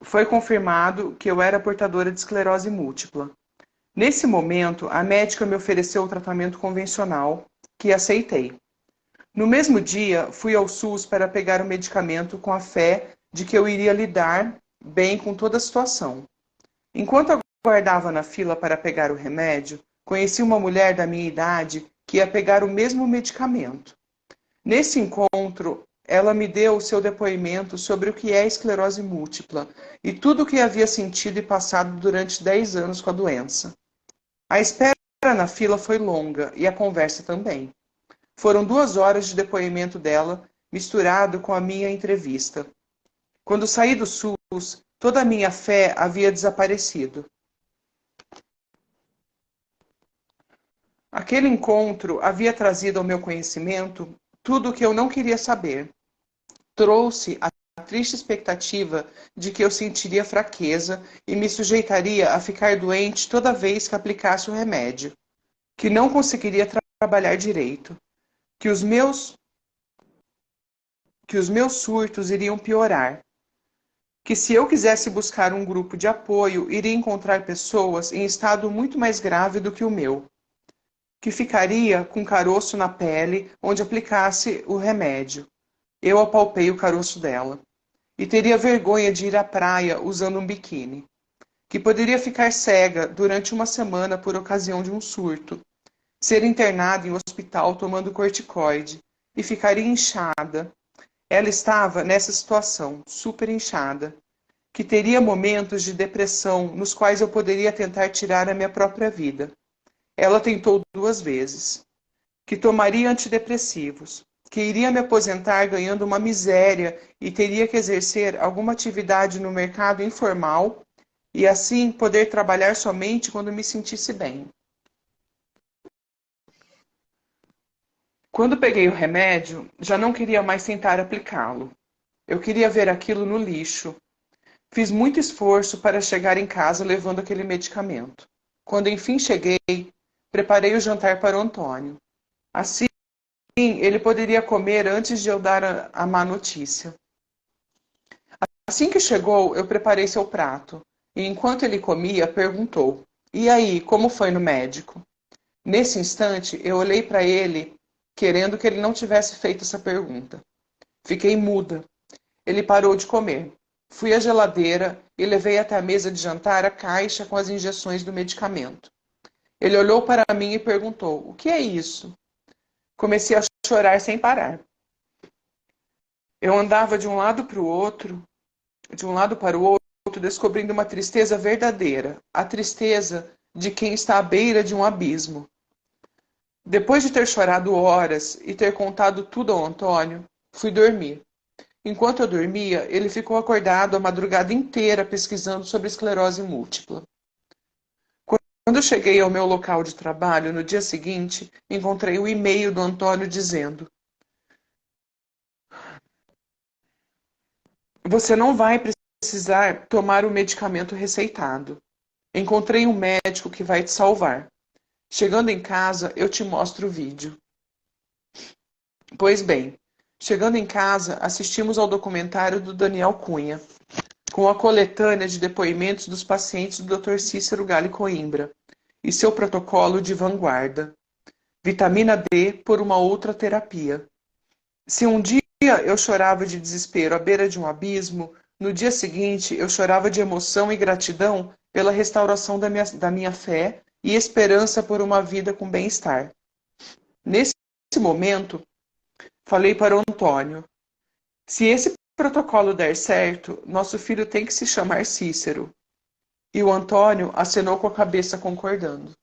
Speaker 2: foi confirmado que eu era portadora de esclerose múltipla. Nesse momento, a médica me ofereceu o tratamento convencional, que aceitei. No mesmo dia, fui ao SUS para pegar o medicamento com a fé de que eu iria lidar bem com toda a situação. Enquanto aguardava na fila para pegar o remédio, conheci uma mulher da minha idade que ia pegar o mesmo medicamento. Nesse encontro, ela me deu o seu depoimento sobre o que é esclerose múltipla e tudo o que havia sentido e passado durante 10 anos com a doença. A espera na fila foi longa e a conversa também. Foram 2 horas de depoimento dela, misturado com a minha entrevista. Quando saí do SUS, toda a minha fé havia desaparecido. Aquele encontro havia trazido ao meu conhecimento tudo o que eu não queria saber. Trouxe a triste expectativa de que eu sentiria fraqueza e me sujeitaria a ficar doente toda vez que aplicasse o remédio, que não conseguiria trabalhar direito, que os meus surtos iriam piorar, que se eu quisesse buscar um grupo de apoio, iria encontrar pessoas em estado muito mais grave do que o meu, que ficaria com caroço na pele onde aplicasse o remédio. Eu apalpei o caroço dela. E teria vergonha de ir à praia usando um biquíni. Que poderia ficar cega durante 1 semana por ocasião de um surto. Ser internada em hospital tomando corticoide. E ficaria inchada. Ela estava nessa situação, super inchada. Que teria momentos de depressão nos quais eu poderia tentar tirar a minha própria vida. Ela tentou 2 vezes. Que tomaria antidepressivos. Que iria me aposentar ganhando uma miséria e teria que exercer alguma atividade no mercado informal e assim poder trabalhar somente quando me sentisse bem. Quando peguei o remédio, já não queria mais tentar aplicá-lo. Eu queria ver aquilo no lixo. Fiz muito esforço para chegar em casa levando aquele medicamento. Quando enfim cheguei, preparei o jantar para o Antônio. Assim, ele poderia comer antes de eu dar a má notícia. Assim que chegou, eu preparei seu prato. E enquanto ele comia, perguntou: "E aí, como foi no médico?" Nesse instante, eu olhei para ele, querendo que ele não tivesse feito essa pergunta. Fiquei muda. Ele parou de comer. Fui à geladeira e levei até a mesa de jantar a caixa com as injeções do medicamento. Ele olhou para mim e perguntou: "O que é isso?" Comecei a chorar sem parar. Eu andava de um lado para o outro, descobrindo uma tristeza verdadeira, a tristeza de quem está à beira de um abismo. Depois de ter chorado horas e ter contado tudo ao Antônio, fui dormir. Enquanto eu dormia, ele ficou acordado a madrugada inteira pesquisando sobre esclerose múltipla. Quando cheguei ao meu local de trabalho no dia seguinte, encontrei o e-mail do Antônio dizendo: "Você não vai precisar tomar o medicamento receitado. Encontrei um médico que vai te salvar. Chegando em casa, eu te mostro o vídeo." Pois bem, chegando em casa, assistimos ao documentário do Daniel Cunha, com a coletânea de depoimentos dos pacientes do Dr. Cícero Gali Coimbra e seu protocolo de vanguarda. Vitamina D por uma outra terapia. Se um dia eu chorava de desespero à beira de um abismo, no dia seguinte eu chorava de emoção e gratidão pela restauração da minha fé e esperança por uma vida com bem-estar. Nesse momento, falei para o Antônio: "Se esse protocolo der certo, nosso filho tem que se chamar Cícero." E o Antônio acenou com a cabeça concordando.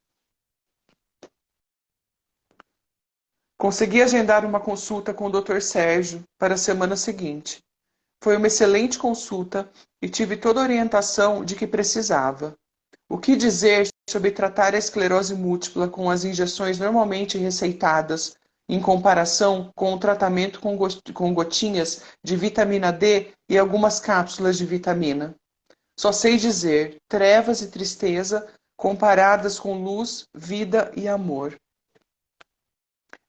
Speaker 2: Consegui agendar uma consulta com o Dr. Sérgio para a semana seguinte. Foi uma excelente consulta e tive toda a orientação de que precisava. O que dizer sobre tratar a esclerose múltipla com as injeções normalmente receitadas, em comparação com o tratamento com gotinhas de vitamina D e algumas cápsulas de vitamina? Só sei dizer trevas e tristeza comparadas com luz, vida e amor.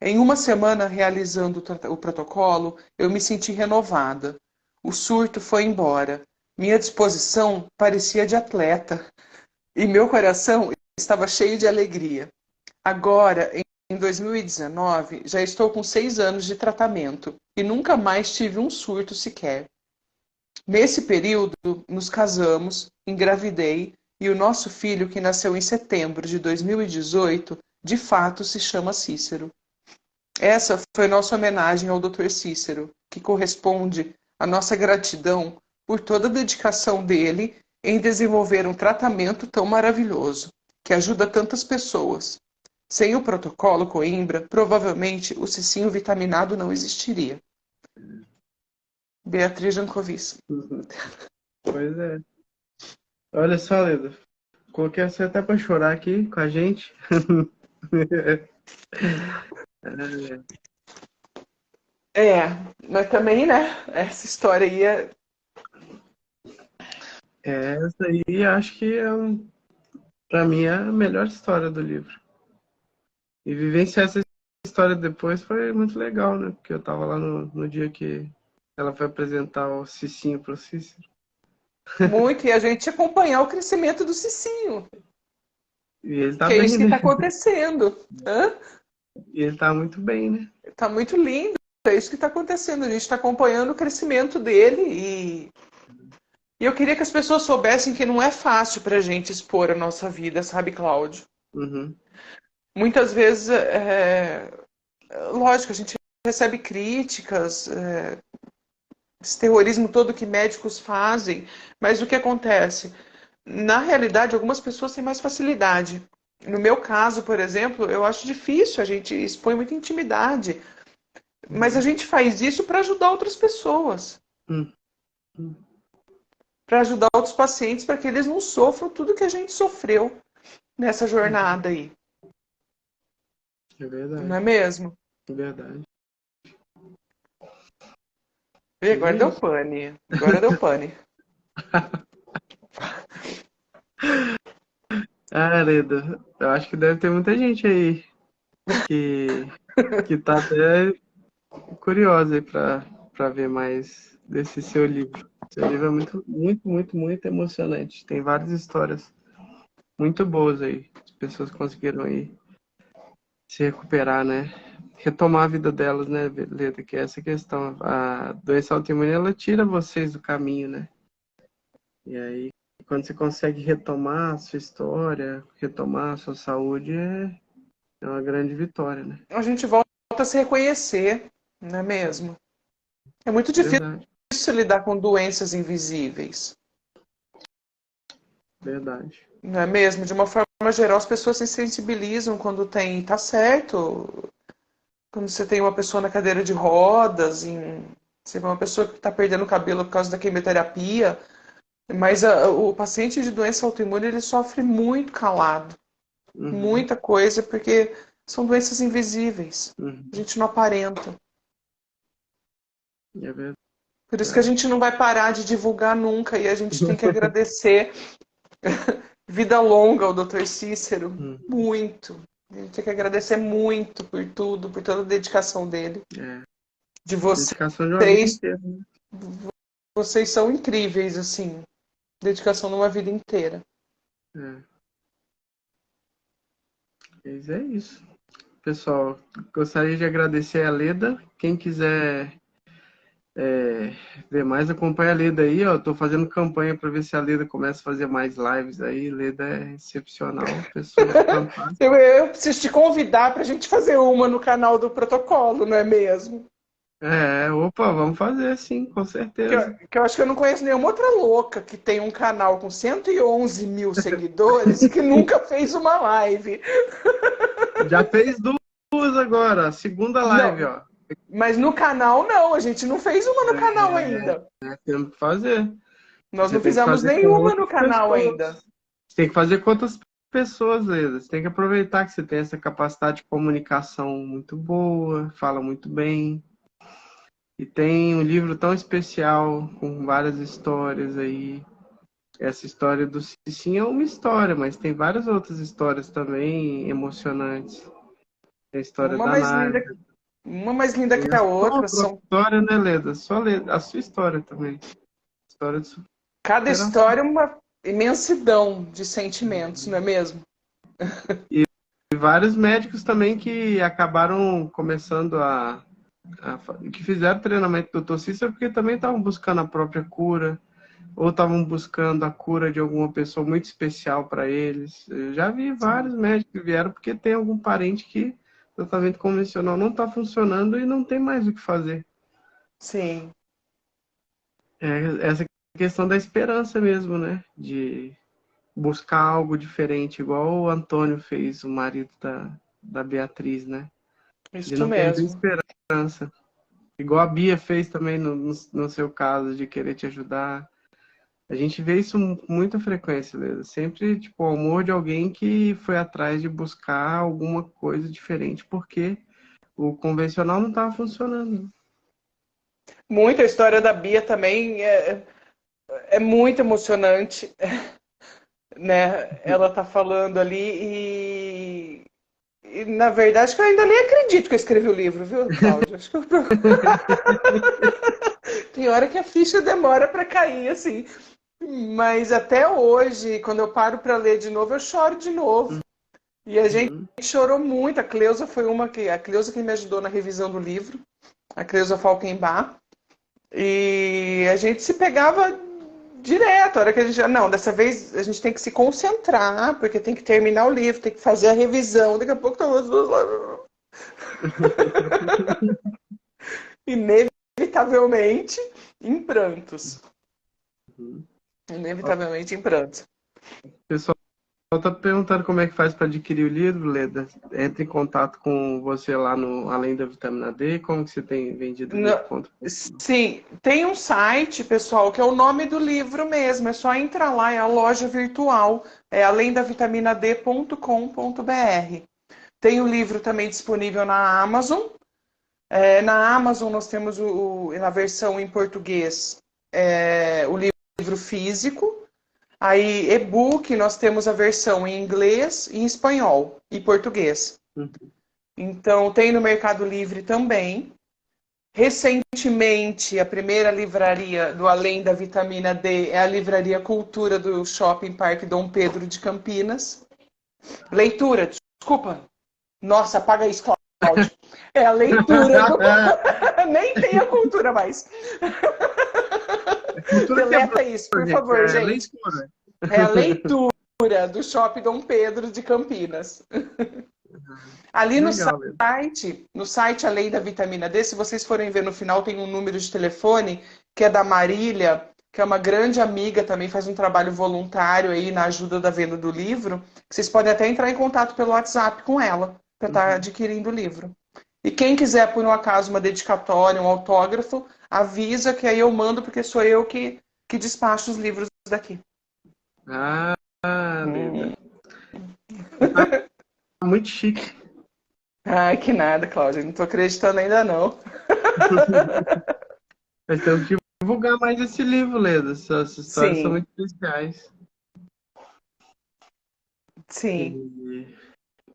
Speaker 2: Em uma semana realizando o protocolo, eu me senti renovada. O surto foi embora. Minha disposição parecia de atleta e meu coração estava cheio de alegria. Agora, em 2019, já estou com 6 anos de tratamento e nunca mais tive um surto sequer. Nesse período, nos casamos, engravidei e o nosso filho, que nasceu em setembro de 2018, de fato se chama Cícero. Essa foi nossa homenagem ao Dr. Cícero, que corresponde à nossa gratidão por toda a dedicação dele em desenvolver um tratamento tão maravilhoso, que ajuda tantas pessoas. Sem o protocolo Coimbra, provavelmente o cicinho vitaminado não existiria. Beatriz Jancovici.
Speaker 1: Pois é. Olha só, Leda. Coloquei você até pra chorar aqui com a gente.
Speaker 2: Mas também, né? Essa história aí
Speaker 1: Essa aí acho que pra mim é a melhor história do livro. E vivenciar essa história depois foi muito legal, né? Porque eu tava lá no dia que ela foi apresentar o Cicinho pro Cícero.
Speaker 2: muito, e a gente acompanhar o crescimento do Cicinho.
Speaker 1: E ele tá
Speaker 2: Que é
Speaker 1: bem,
Speaker 2: isso que
Speaker 1: né?
Speaker 2: está acontecendo.
Speaker 1: E ele tá muito bem, né?
Speaker 2: Tá muito lindo. É isso que está acontecendo. A gente está acompanhando o crescimento dele e eu queria que as pessoas soubessem que não é fácil para a gente expor a nossa vida, sabe, Cláudio?
Speaker 1: Uhum.
Speaker 2: Muitas vezes, lógico, a gente recebe críticas, esse terrorismo todo que médicos fazem, mas o que acontece? Na realidade, algumas pessoas têm mais facilidade. No meu caso, por exemplo, eu acho difícil, a gente expõe muita intimidade, mas a gente faz isso para ajudar outras pessoas,
Speaker 1: Uhum.
Speaker 2: para ajudar outros pacientes, para que eles não sofram tudo que a gente sofreu nessa jornada aí.
Speaker 1: É verdade.
Speaker 2: Não é mesmo?
Speaker 1: É verdade.
Speaker 2: E agora deu pane. Agora deu pane.
Speaker 1: Ah, Leda, eu acho que deve ter muita gente aí que tá até curiosa aí pra ver mais desse seu livro. Seu livro é muito, muito, muito, muito emocionante. Tem várias histórias muito boas aí. As pessoas conseguiram aí se recuperar, né? Retomar a vida delas, né, Leda? Que é essa questão. A doença autoimune, ela tira vocês do caminho, né? E aí, quando você consegue retomar a sua história, retomar a sua saúde, é uma grande vitória, né?
Speaker 2: A gente volta a se reconhecer, não é mesmo? É muito
Speaker 1: Verdade,
Speaker 2: difícil lidar com doenças invisíveis,
Speaker 1: verdade.
Speaker 2: não é mesmo? De uma forma geral, as pessoas se sensibilizam quando tem, tá certo, quando você tem uma pessoa na cadeira de rodas, você vê uma pessoa que está perdendo o cabelo por causa da quimioterapia, mas o paciente de doença autoimune, ele sofre muito calado,
Speaker 1: Uhum,
Speaker 2: muita coisa, porque são doenças invisíveis,
Speaker 1: uhum.
Speaker 2: a gente não aparenta.
Speaker 1: É verdade.
Speaker 2: Por isso que a gente não vai parar de divulgar nunca e a gente tem que agradecer vida longa ao Dr. Cícero, muito. A gente tem que agradecer muito por tudo, por toda a dedicação dele.
Speaker 1: É.
Speaker 2: De vocês,
Speaker 1: Dedicação de uma vida inteira, né?
Speaker 2: vocês são incríveis, assim. Dedicação numa vida inteira.
Speaker 1: É. Mas é isso. Pessoal, gostaria de agradecer a Leda. Quem quiser ver mais, acompanha a Leda aí, ó. Tô fazendo campanha para ver se a Leda começa a fazer mais lives aí. Leda é excepcional, pessoa fantástica.
Speaker 2: Eu preciso te convidar para a gente fazer uma no canal do Protocolo, não é mesmo?
Speaker 1: Opa, vamos fazer sim, com certeza.
Speaker 2: Que eu acho que eu não conheço nenhuma outra louca que tem um canal com 111 mil seguidores e que nunca fez uma live.
Speaker 1: Já fez duas agora, segunda live,
Speaker 2: Não,
Speaker 1: ó.
Speaker 2: Mas no canal não, a gente não fez uma no canal ainda.
Speaker 1: Temos que fazer.
Speaker 2: Nós
Speaker 1: Você
Speaker 2: não
Speaker 1: tem que
Speaker 2: fizemos
Speaker 1: fazer com
Speaker 2: nenhuma no
Speaker 1: outras
Speaker 2: canal ainda.
Speaker 1: pessoas. Você tem que fazer com outras pessoas, Leda. Você tem que aproveitar que você tem essa capacidade de comunicação muito boa, fala muito bem. E tem um livro tão especial, com várias histórias aí. Essa história do Cicinho é uma história, mas tem várias outras histórias também emocionantes. Tem a história
Speaker 2: Uma
Speaker 1: da
Speaker 2: mais
Speaker 1: Nádia.
Speaker 2: linda, uma mais linda
Speaker 1: Tem
Speaker 2: que
Speaker 1: a
Speaker 2: a
Speaker 1: sua
Speaker 2: outra.
Speaker 1: própria
Speaker 2: São
Speaker 1: história, né, Leda? A sua história também. História de
Speaker 2: cada
Speaker 1: superação.
Speaker 2: história é uma imensidão de sentimentos, não é mesmo?
Speaker 1: E vários médicos também que acabaram começando que fizeram treinamento do Dr. Cícero porque também estavam buscando a própria cura, ou estavam buscando a cura de alguma pessoa muito especial para eles. Eu já vi
Speaker 2: Sim.
Speaker 1: vários médicos que vieram porque tem algum parente que o tratamento convencional não está funcionando e não tem mais o que fazer.
Speaker 2: Sim.
Speaker 1: É essa questão da esperança mesmo, né? De buscar algo diferente, igual o Antônio fez, o marido da Beatriz, né? De
Speaker 2: Isso
Speaker 1: não perder a
Speaker 2: mesmo.
Speaker 1: esperança. Igual a Bia fez também no seu caso, de querer te ajudar. A gente vê isso com muita frequência, Leda. Sempre, tipo, o amor de alguém que foi atrás de buscar alguma coisa diferente, porque o convencional não estava funcionando.
Speaker 2: Muita história da Bia também é muito emocionante, né? Ela tá falando ali e na verdade acho que eu ainda nem acredito que eu escrevi o livro, viu, Cláudio? Acho que eu... Tem hora que a ficha demora para cair, assim. Mas até hoje, quando eu paro para ler de novo, eu choro de novo. E a gente
Speaker 1: Uhum.
Speaker 2: chorou muito. A Cleusa foi a Cleusa que me ajudou na revisão do livro, a Cleusa Falkenbach. E a gente se pegava direto. A hora que a gente, não, dessa vez a gente tem que se concentrar, porque tem que terminar o livro, tem que fazer a revisão. Daqui a pouco estamos as duas lá. Inevitavelmente em prantos.
Speaker 1: Ó,
Speaker 2: Inevitavelmente em prantos.
Speaker 1: o pessoal está perguntando como é que faz para adquirir o livro, Leda. Entra em contato com você lá no Além da Vitamina D. Como que você tem vendido o livro?
Speaker 2: Não,
Speaker 1: Conta um pouquinho.
Speaker 2: sim, tem um site, pessoal, que é o nome do livro mesmo. É só entrar lá, é a loja virtual, é alemdavitamina.d.com.br. Tem o livro também disponível na Amazon. Na Amazon nós temos na versão em português o livro físico. Aí, e-book, nós temos a versão em inglês, em espanhol e português.
Speaker 1: Uhum.
Speaker 2: Então, tem no Mercado Livre também. Recentemente, a primeira livraria do Além da Vitamina D é a Livraria Cultura do Shopping Parque Dom Pedro de Campinas. Leitura, desculpa. Nossa, apaga isso, Cláudio. É a leitura do... Nem tem a cultura mais.
Speaker 1: A cultura
Speaker 2: Deleta
Speaker 1: quebrou,
Speaker 2: isso, por
Speaker 1: gente.
Speaker 2: favor,
Speaker 1: É
Speaker 2: gente.
Speaker 1: leitura.
Speaker 2: É a leitura do Shopping Dom Pedro de Campinas. Ali no
Speaker 1: Legal, Leda.
Speaker 2: site Além da Vitamina D, se vocês forem ver no final, tem um número de telefone que é da Marília, que é uma grande amiga, também faz um trabalho voluntário aí na ajuda da venda do livro. Vocês podem até entrar em contato pelo WhatsApp com ela para estar
Speaker 1: Uhum.
Speaker 2: adquirindo o livro. E quem quiser, por um acaso, uma dedicatória, um autógrafo, avisa que aí eu mando, porque sou eu que despacho os livros daqui.
Speaker 1: Ah, Leda.
Speaker 2: Hum.
Speaker 1: Você tá muito chique.
Speaker 2: Ai, que nada, Cláudia. Não tô acreditando ainda não.
Speaker 1: Nós temos que divulgar mais esse livro, Leda. Essas histórias são
Speaker 2: Sim,
Speaker 1: muito especiais.
Speaker 2: sim.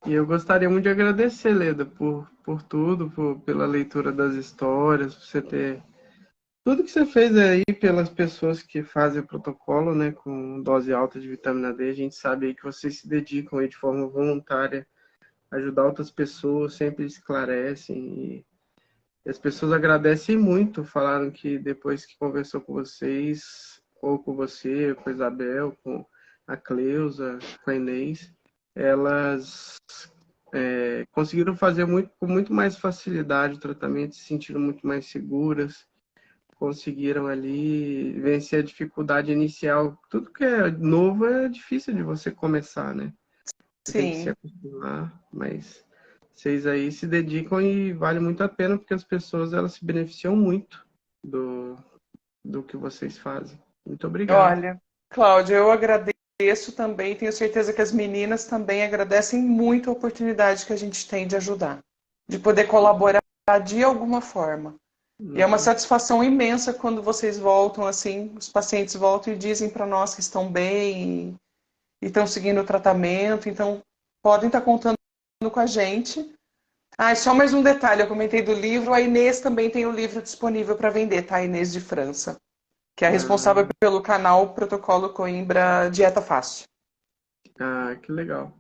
Speaker 1: E, e eu gostaria muito de agradecer, Leda, por tudo, pela leitura das histórias, por você ter. Tudo que você fez aí pelas pessoas que fazem o protocolo, né, com dose alta de vitamina D, a gente sabe aí que vocês se dedicam aí de forma voluntária a ajudar outras pessoas, sempre esclarecem e as pessoas agradecem muito, falaram que depois que conversou com vocês, ou com você, com a Isabel, com a Cleusa, com a Inês, elas conseguiram fazer com muito mais facilidade o tratamento, se sentiram muito mais seguras, conseguiram ali vencer a dificuldade inicial. Tudo que é novo é difícil de você começar, né? Você tem que se
Speaker 2: Sim.
Speaker 1: acostumar, mas Vocês aí se dedicam e vale muito a pena, porque as pessoas elas se beneficiam muito do que vocês fazem. Muito obrigado.
Speaker 2: Olha, Cláudia, eu agradeço também, tenho certeza que as meninas também agradecem muito a oportunidade que a gente tem de ajudar, de poder colaborar de alguma forma. E é uma
Speaker 1: Uhum.
Speaker 2: satisfação imensa quando vocês voltam, assim, os pacientes voltam e dizem para nós que estão bem e estão seguindo o tratamento, então podem estar contando com a gente. Ah, e só mais um detalhe, eu comentei do livro, a Inês também tem o livro disponível para vender, tá? A Inês de França, que é a responsável
Speaker 1: Ah,
Speaker 2: pelo canal Protocolo Coimbra Dieta Fácil.
Speaker 1: que legal.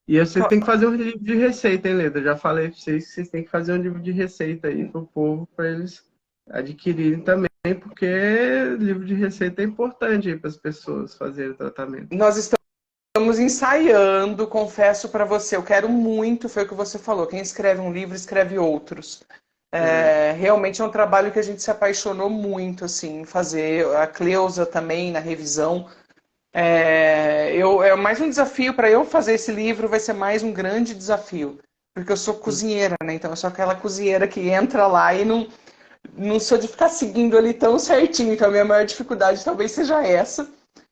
Speaker 1: E vocês têm que fazer um livro de receita, hein, Leda? Eu já falei para vocês que vocês têm que fazer um livro de receita aí para o povo, para eles adquirirem também, porque livro de receita é importante aí para as pessoas fazerem o tratamento.
Speaker 2: Nós estamos ensaiando, confesso para você, eu quero muito, foi o que você falou, quem escreve um livro escreve outros.
Speaker 1: É.
Speaker 2: Realmente é um trabalho que a gente se apaixonou muito, assim, em fazer. A Cleusa também, na revisão. É mais um desafio para eu fazer esse livro, vai ser mais um grande desafio. Porque eu sou cozinheira, né? Então eu sou aquela cozinheira que entra lá e não sou de ficar seguindo ali tão certinho. Então a minha maior dificuldade talvez seja essa,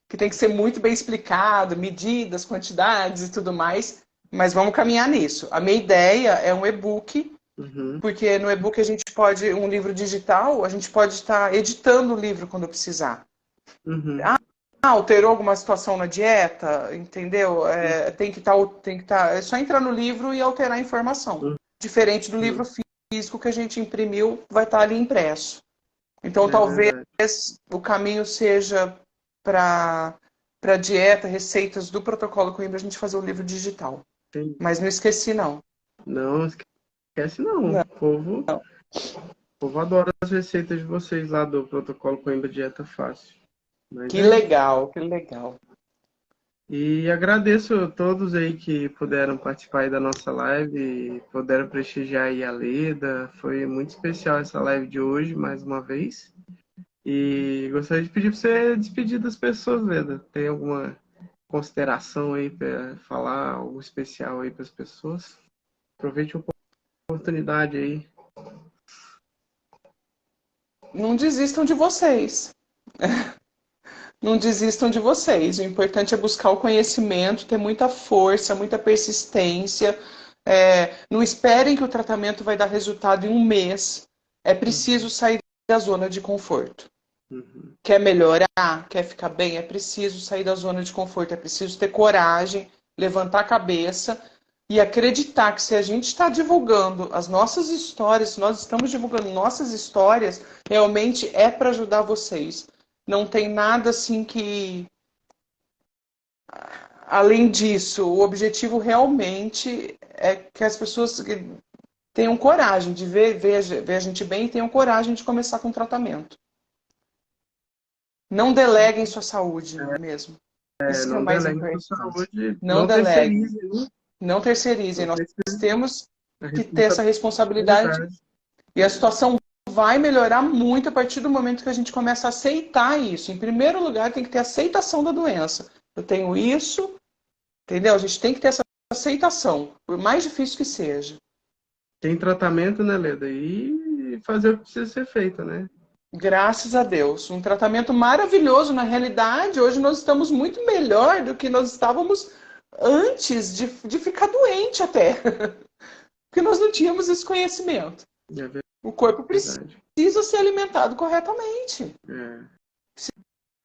Speaker 2: que tem que ser muito bem explicado, medidas, quantidades e tudo mais. Mas vamos caminhar nisso. A minha ideia é um e-book,
Speaker 1: Uhum,
Speaker 2: porque no e-book a gente pode, um livro digital, a gente pode estar editando o livro quando precisar.
Speaker 1: uhum,
Speaker 2: Alterou alguma situação na dieta, entendeu? Tem que tá, é só entrar no livro e alterar a informação.
Speaker 1: uhum,
Speaker 2: Diferente do livro
Speaker 1: uhum.
Speaker 2: físico que a gente imprimiu, vai estar ali impresso. Então
Speaker 1: É
Speaker 2: talvez
Speaker 1: verdade.
Speaker 2: o caminho seja para dieta, receitas do protocolo Coimbra, a gente fazer o livro digital.
Speaker 1: Tem-
Speaker 2: Mas não esqueci, não.
Speaker 1: Não esquece não.
Speaker 2: Não.
Speaker 1: O povo adora as receitas de vocês lá do Protocolo Coimbra Dieta Fácil. Mas
Speaker 2: Que
Speaker 1: é isso.
Speaker 2: legal, que legal.
Speaker 1: E agradeço a todos aí que puderam participar aí da nossa live, e puderam prestigiar aí a Leda. Foi muito especial essa live de hoje, mais uma vez. E gostaria de pedir para você despedir das pessoas, Leda. Tem alguma consideração aí para falar, algo especial aí para as pessoas? Aproveite a oportunidade aí.
Speaker 2: Não desistam de vocês. Não desistam de vocês. O importante é buscar o conhecimento, ter muita força, muita persistência. Não esperem que o tratamento vai dar resultado em um mês. É preciso sair da zona de conforto.
Speaker 1: Uhum.
Speaker 2: Quer melhorar? Quer ficar bem? É preciso sair da zona de conforto. É preciso ter coragem, levantar a cabeça e acreditar que se a gente está divulgando as nossas histórias, se nós estamos divulgando nossas histórias, realmente é para ajudar vocês. Não tem nada assim que. Além disso, o objetivo realmente é que as pessoas tenham coragem de ver a gente bem e tenham coragem de começar com o tratamento. Não deleguem sua saúde mesmo. Isso que é o
Speaker 1: Não
Speaker 2: mais
Speaker 1: delegue sua
Speaker 2: importante.
Speaker 1: saúde,
Speaker 2: Não
Speaker 1: não
Speaker 2: deleguem,
Speaker 1: terceirize, né?
Speaker 2: não terceirizem.
Speaker 1: Não
Speaker 2: Nós
Speaker 1: terceirize
Speaker 2: temos
Speaker 1: a
Speaker 2: que ter essa responsabilidade
Speaker 1: responsabilidade.
Speaker 2: e a situação vai melhorar muito a partir do momento que a gente começa a aceitar isso. Em primeiro lugar, tem que ter aceitação da doença. Eu tenho isso, entendeu? A gente tem que ter essa aceitação, por mais difícil que seja.
Speaker 1: Tem tratamento, né, Leda? E fazer o que precisa ser feito, né?
Speaker 2: Graças a Deus. Um tratamento maravilhoso. Na realidade, hoje nós estamos muito melhor do que nós estávamos antes de ficar doente até. Porque nós não tínhamos esse conhecimento.
Speaker 1: É
Speaker 2: O corpo
Speaker 1: verdade.
Speaker 2: precisa ser alimentado corretamente.
Speaker 1: É.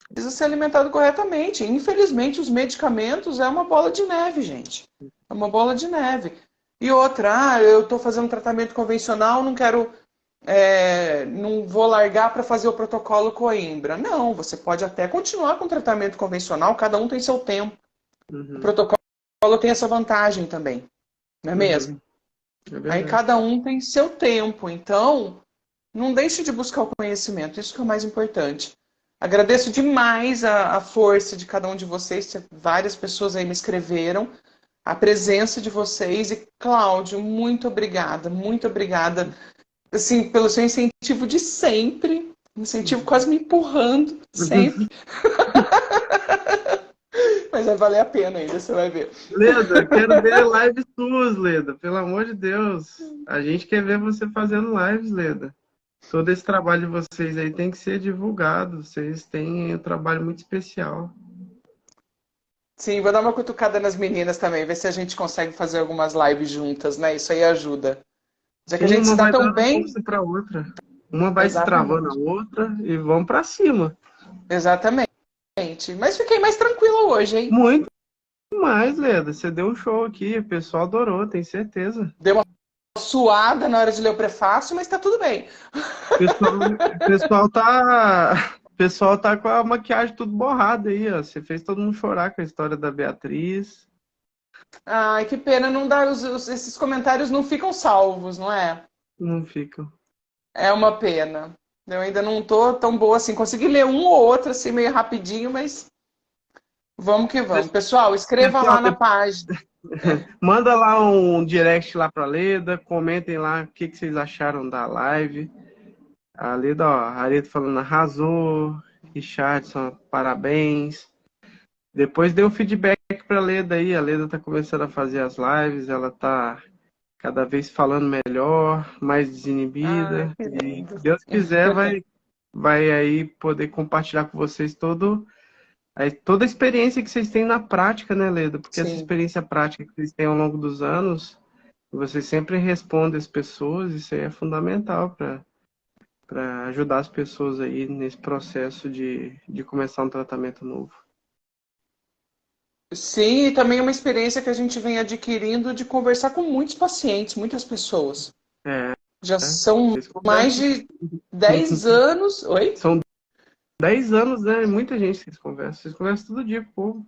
Speaker 2: Precisa ser alimentado corretamente. Infelizmente, os medicamentos é uma bola de neve, gente. É uma bola de neve. E outra, eu estou fazendo um tratamento convencional, não quero, não vou largar para fazer o protocolo Coimbra. Não, você pode até continuar com o tratamento convencional, cada um tem seu tempo. O
Speaker 1: Uhum.
Speaker 2: protocolo tem essa vantagem também, não é mesmo?
Speaker 1: Uhum. É
Speaker 2: Aí
Speaker 1: verdade.
Speaker 2: cada um tem seu tempo, então não deixe de buscar o conhecimento, isso que é o mais importante. Agradeço demais a força de cada um de vocês, várias pessoas aí me escreveram, a presença de vocês e Cláudio, muito obrigada, assim, pelo seu incentivo de sempre, incentivo quase me empurrando sempre. Mas vai valer a pena ainda, você vai ver.
Speaker 1: Leda, quero ver lives suas, Leda. Pelo amor de Deus. A gente quer ver você fazendo lives, Leda. Todo esse trabalho de vocês aí tem que ser divulgado. Vocês têm um trabalho muito especial.
Speaker 2: Sim, vou dar uma cutucada nas meninas também, ver se a gente consegue fazer algumas lives juntas, né? Isso aí ajuda. Já que a
Speaker 1: Sim,
Speaker 2: gente se
Speaker 1: uma
Speaker 2: dá
Speaker 1: vai
Speaker 2: tão
Speaker 1: dando
Speaker 2: bem.
Speaker 1: força para outra. Uma vai se travando a
Speaker 2: Exatamente.
Speaker 1: outra e vamos para cima.
Speaker 2: Exatamente. Mas fiquei mais tranquila hoje, hein?
Speaker 1: Muito mais, Leda. Você deu um show aqui, o pessoal adorou, tenho certeza.
Speaker 2: Deu uma suada na hora de ler o prefácio, mas tá tudo bem.
Speaker 1: O pessoal tá com a maquiagem tudo borrada aí, ó. Você fez todo mundo chorar com a história da Beatriz.
Speaker 2: Ai, que pena não dar esses comentários não ficam salvos, não é?
Speaker 1: Não fica.
Speaker 2: É uma pena. Eu ainda não tô tão boa assim. Consegui ler um ou outro assim meio rapidinho, mas vamos que vamos. Pessoal, escreva
Speaker 1: Pessoal,
Speaker 2: lá na página.
Speaker 1: manda lá um direct lá pra Leda, comentem lá o que vocês acharam da live. A Leda, ó, a Leda falando arrasou, Richardson, parabéns. Depois dê um feedback pra Leda aí, a Leda tá começando a fazer as lives, ela tá cada vez falando melhor, mais
Speaker 2: Ai,
Speaker 1: desinibida.
Speaker 2: que
Speaker 1: E
Speaker 2: lindo.
Speaker 1: se Deus quiser, vai aí poder compartilhar com vocês toda a experiência que vocês têm na prática, né, Leda? Porque essa
Speaker 2: Sim.
Speaker 1: experiência prática que vocês têm ao longo dos anos, vocês sempre respondem as pessoas, isso aí é fundamental para ajudar as pessoas aí nesse processo de começar um tratamento novo.
Speaker 2: Sim, e também é uma experiência que a gente vem adquirindo de conversar com muitos pacientes, muitas pessoas.
Speaker 1: É,
Speaker 2: Já são
Speaker 1: vocês
Speaker 2: mais
Speaker 1: conversam.
Speaker 2: de 10 anos. Oi?
Speaker 1: São 10 anos, né? Muita gente que vocês conversam. Vocês conversam todo dia com o povo.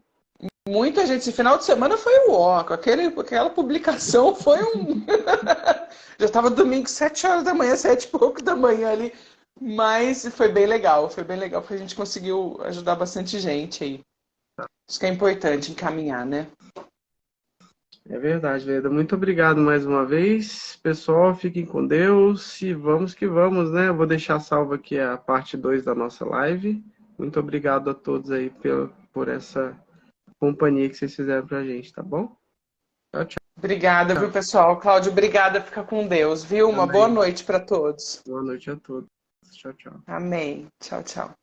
Speaker 2: Muita gente. Esse final de semana foi o ó. Aquela publicação foi um. Já estava domingo, 7 horas da manhã, 7 e pouco da manhã ali. Mas foi bem legal. Foi bem legal porque a gente conseguiu ajudar bastante gente aí. Isso que é importante, encaminhar, né?
Speaker 1: É verdade, Leda. Muito obrigado mais uma vez. Pessoal, fiquem com Deus e vamos que vamos, né? Eu vou deixar salvo aqui a parte 2 da nossa live. Muito obrigado a todos aí por essa companhia que vocês fizeram pra gente, tá bom? Tchau, tchau.
Speaker 2: Obrigada, viu, pessoal? Cláudio, obrigada. Fica com Deus, viu? Uma boa
Speaker 1: Amém.
Speaker 2: noite para todos.
Speaker 1: Boa noite a todos. Tchau, tchau.
Speaker 2: Amém. Tchau, tchau.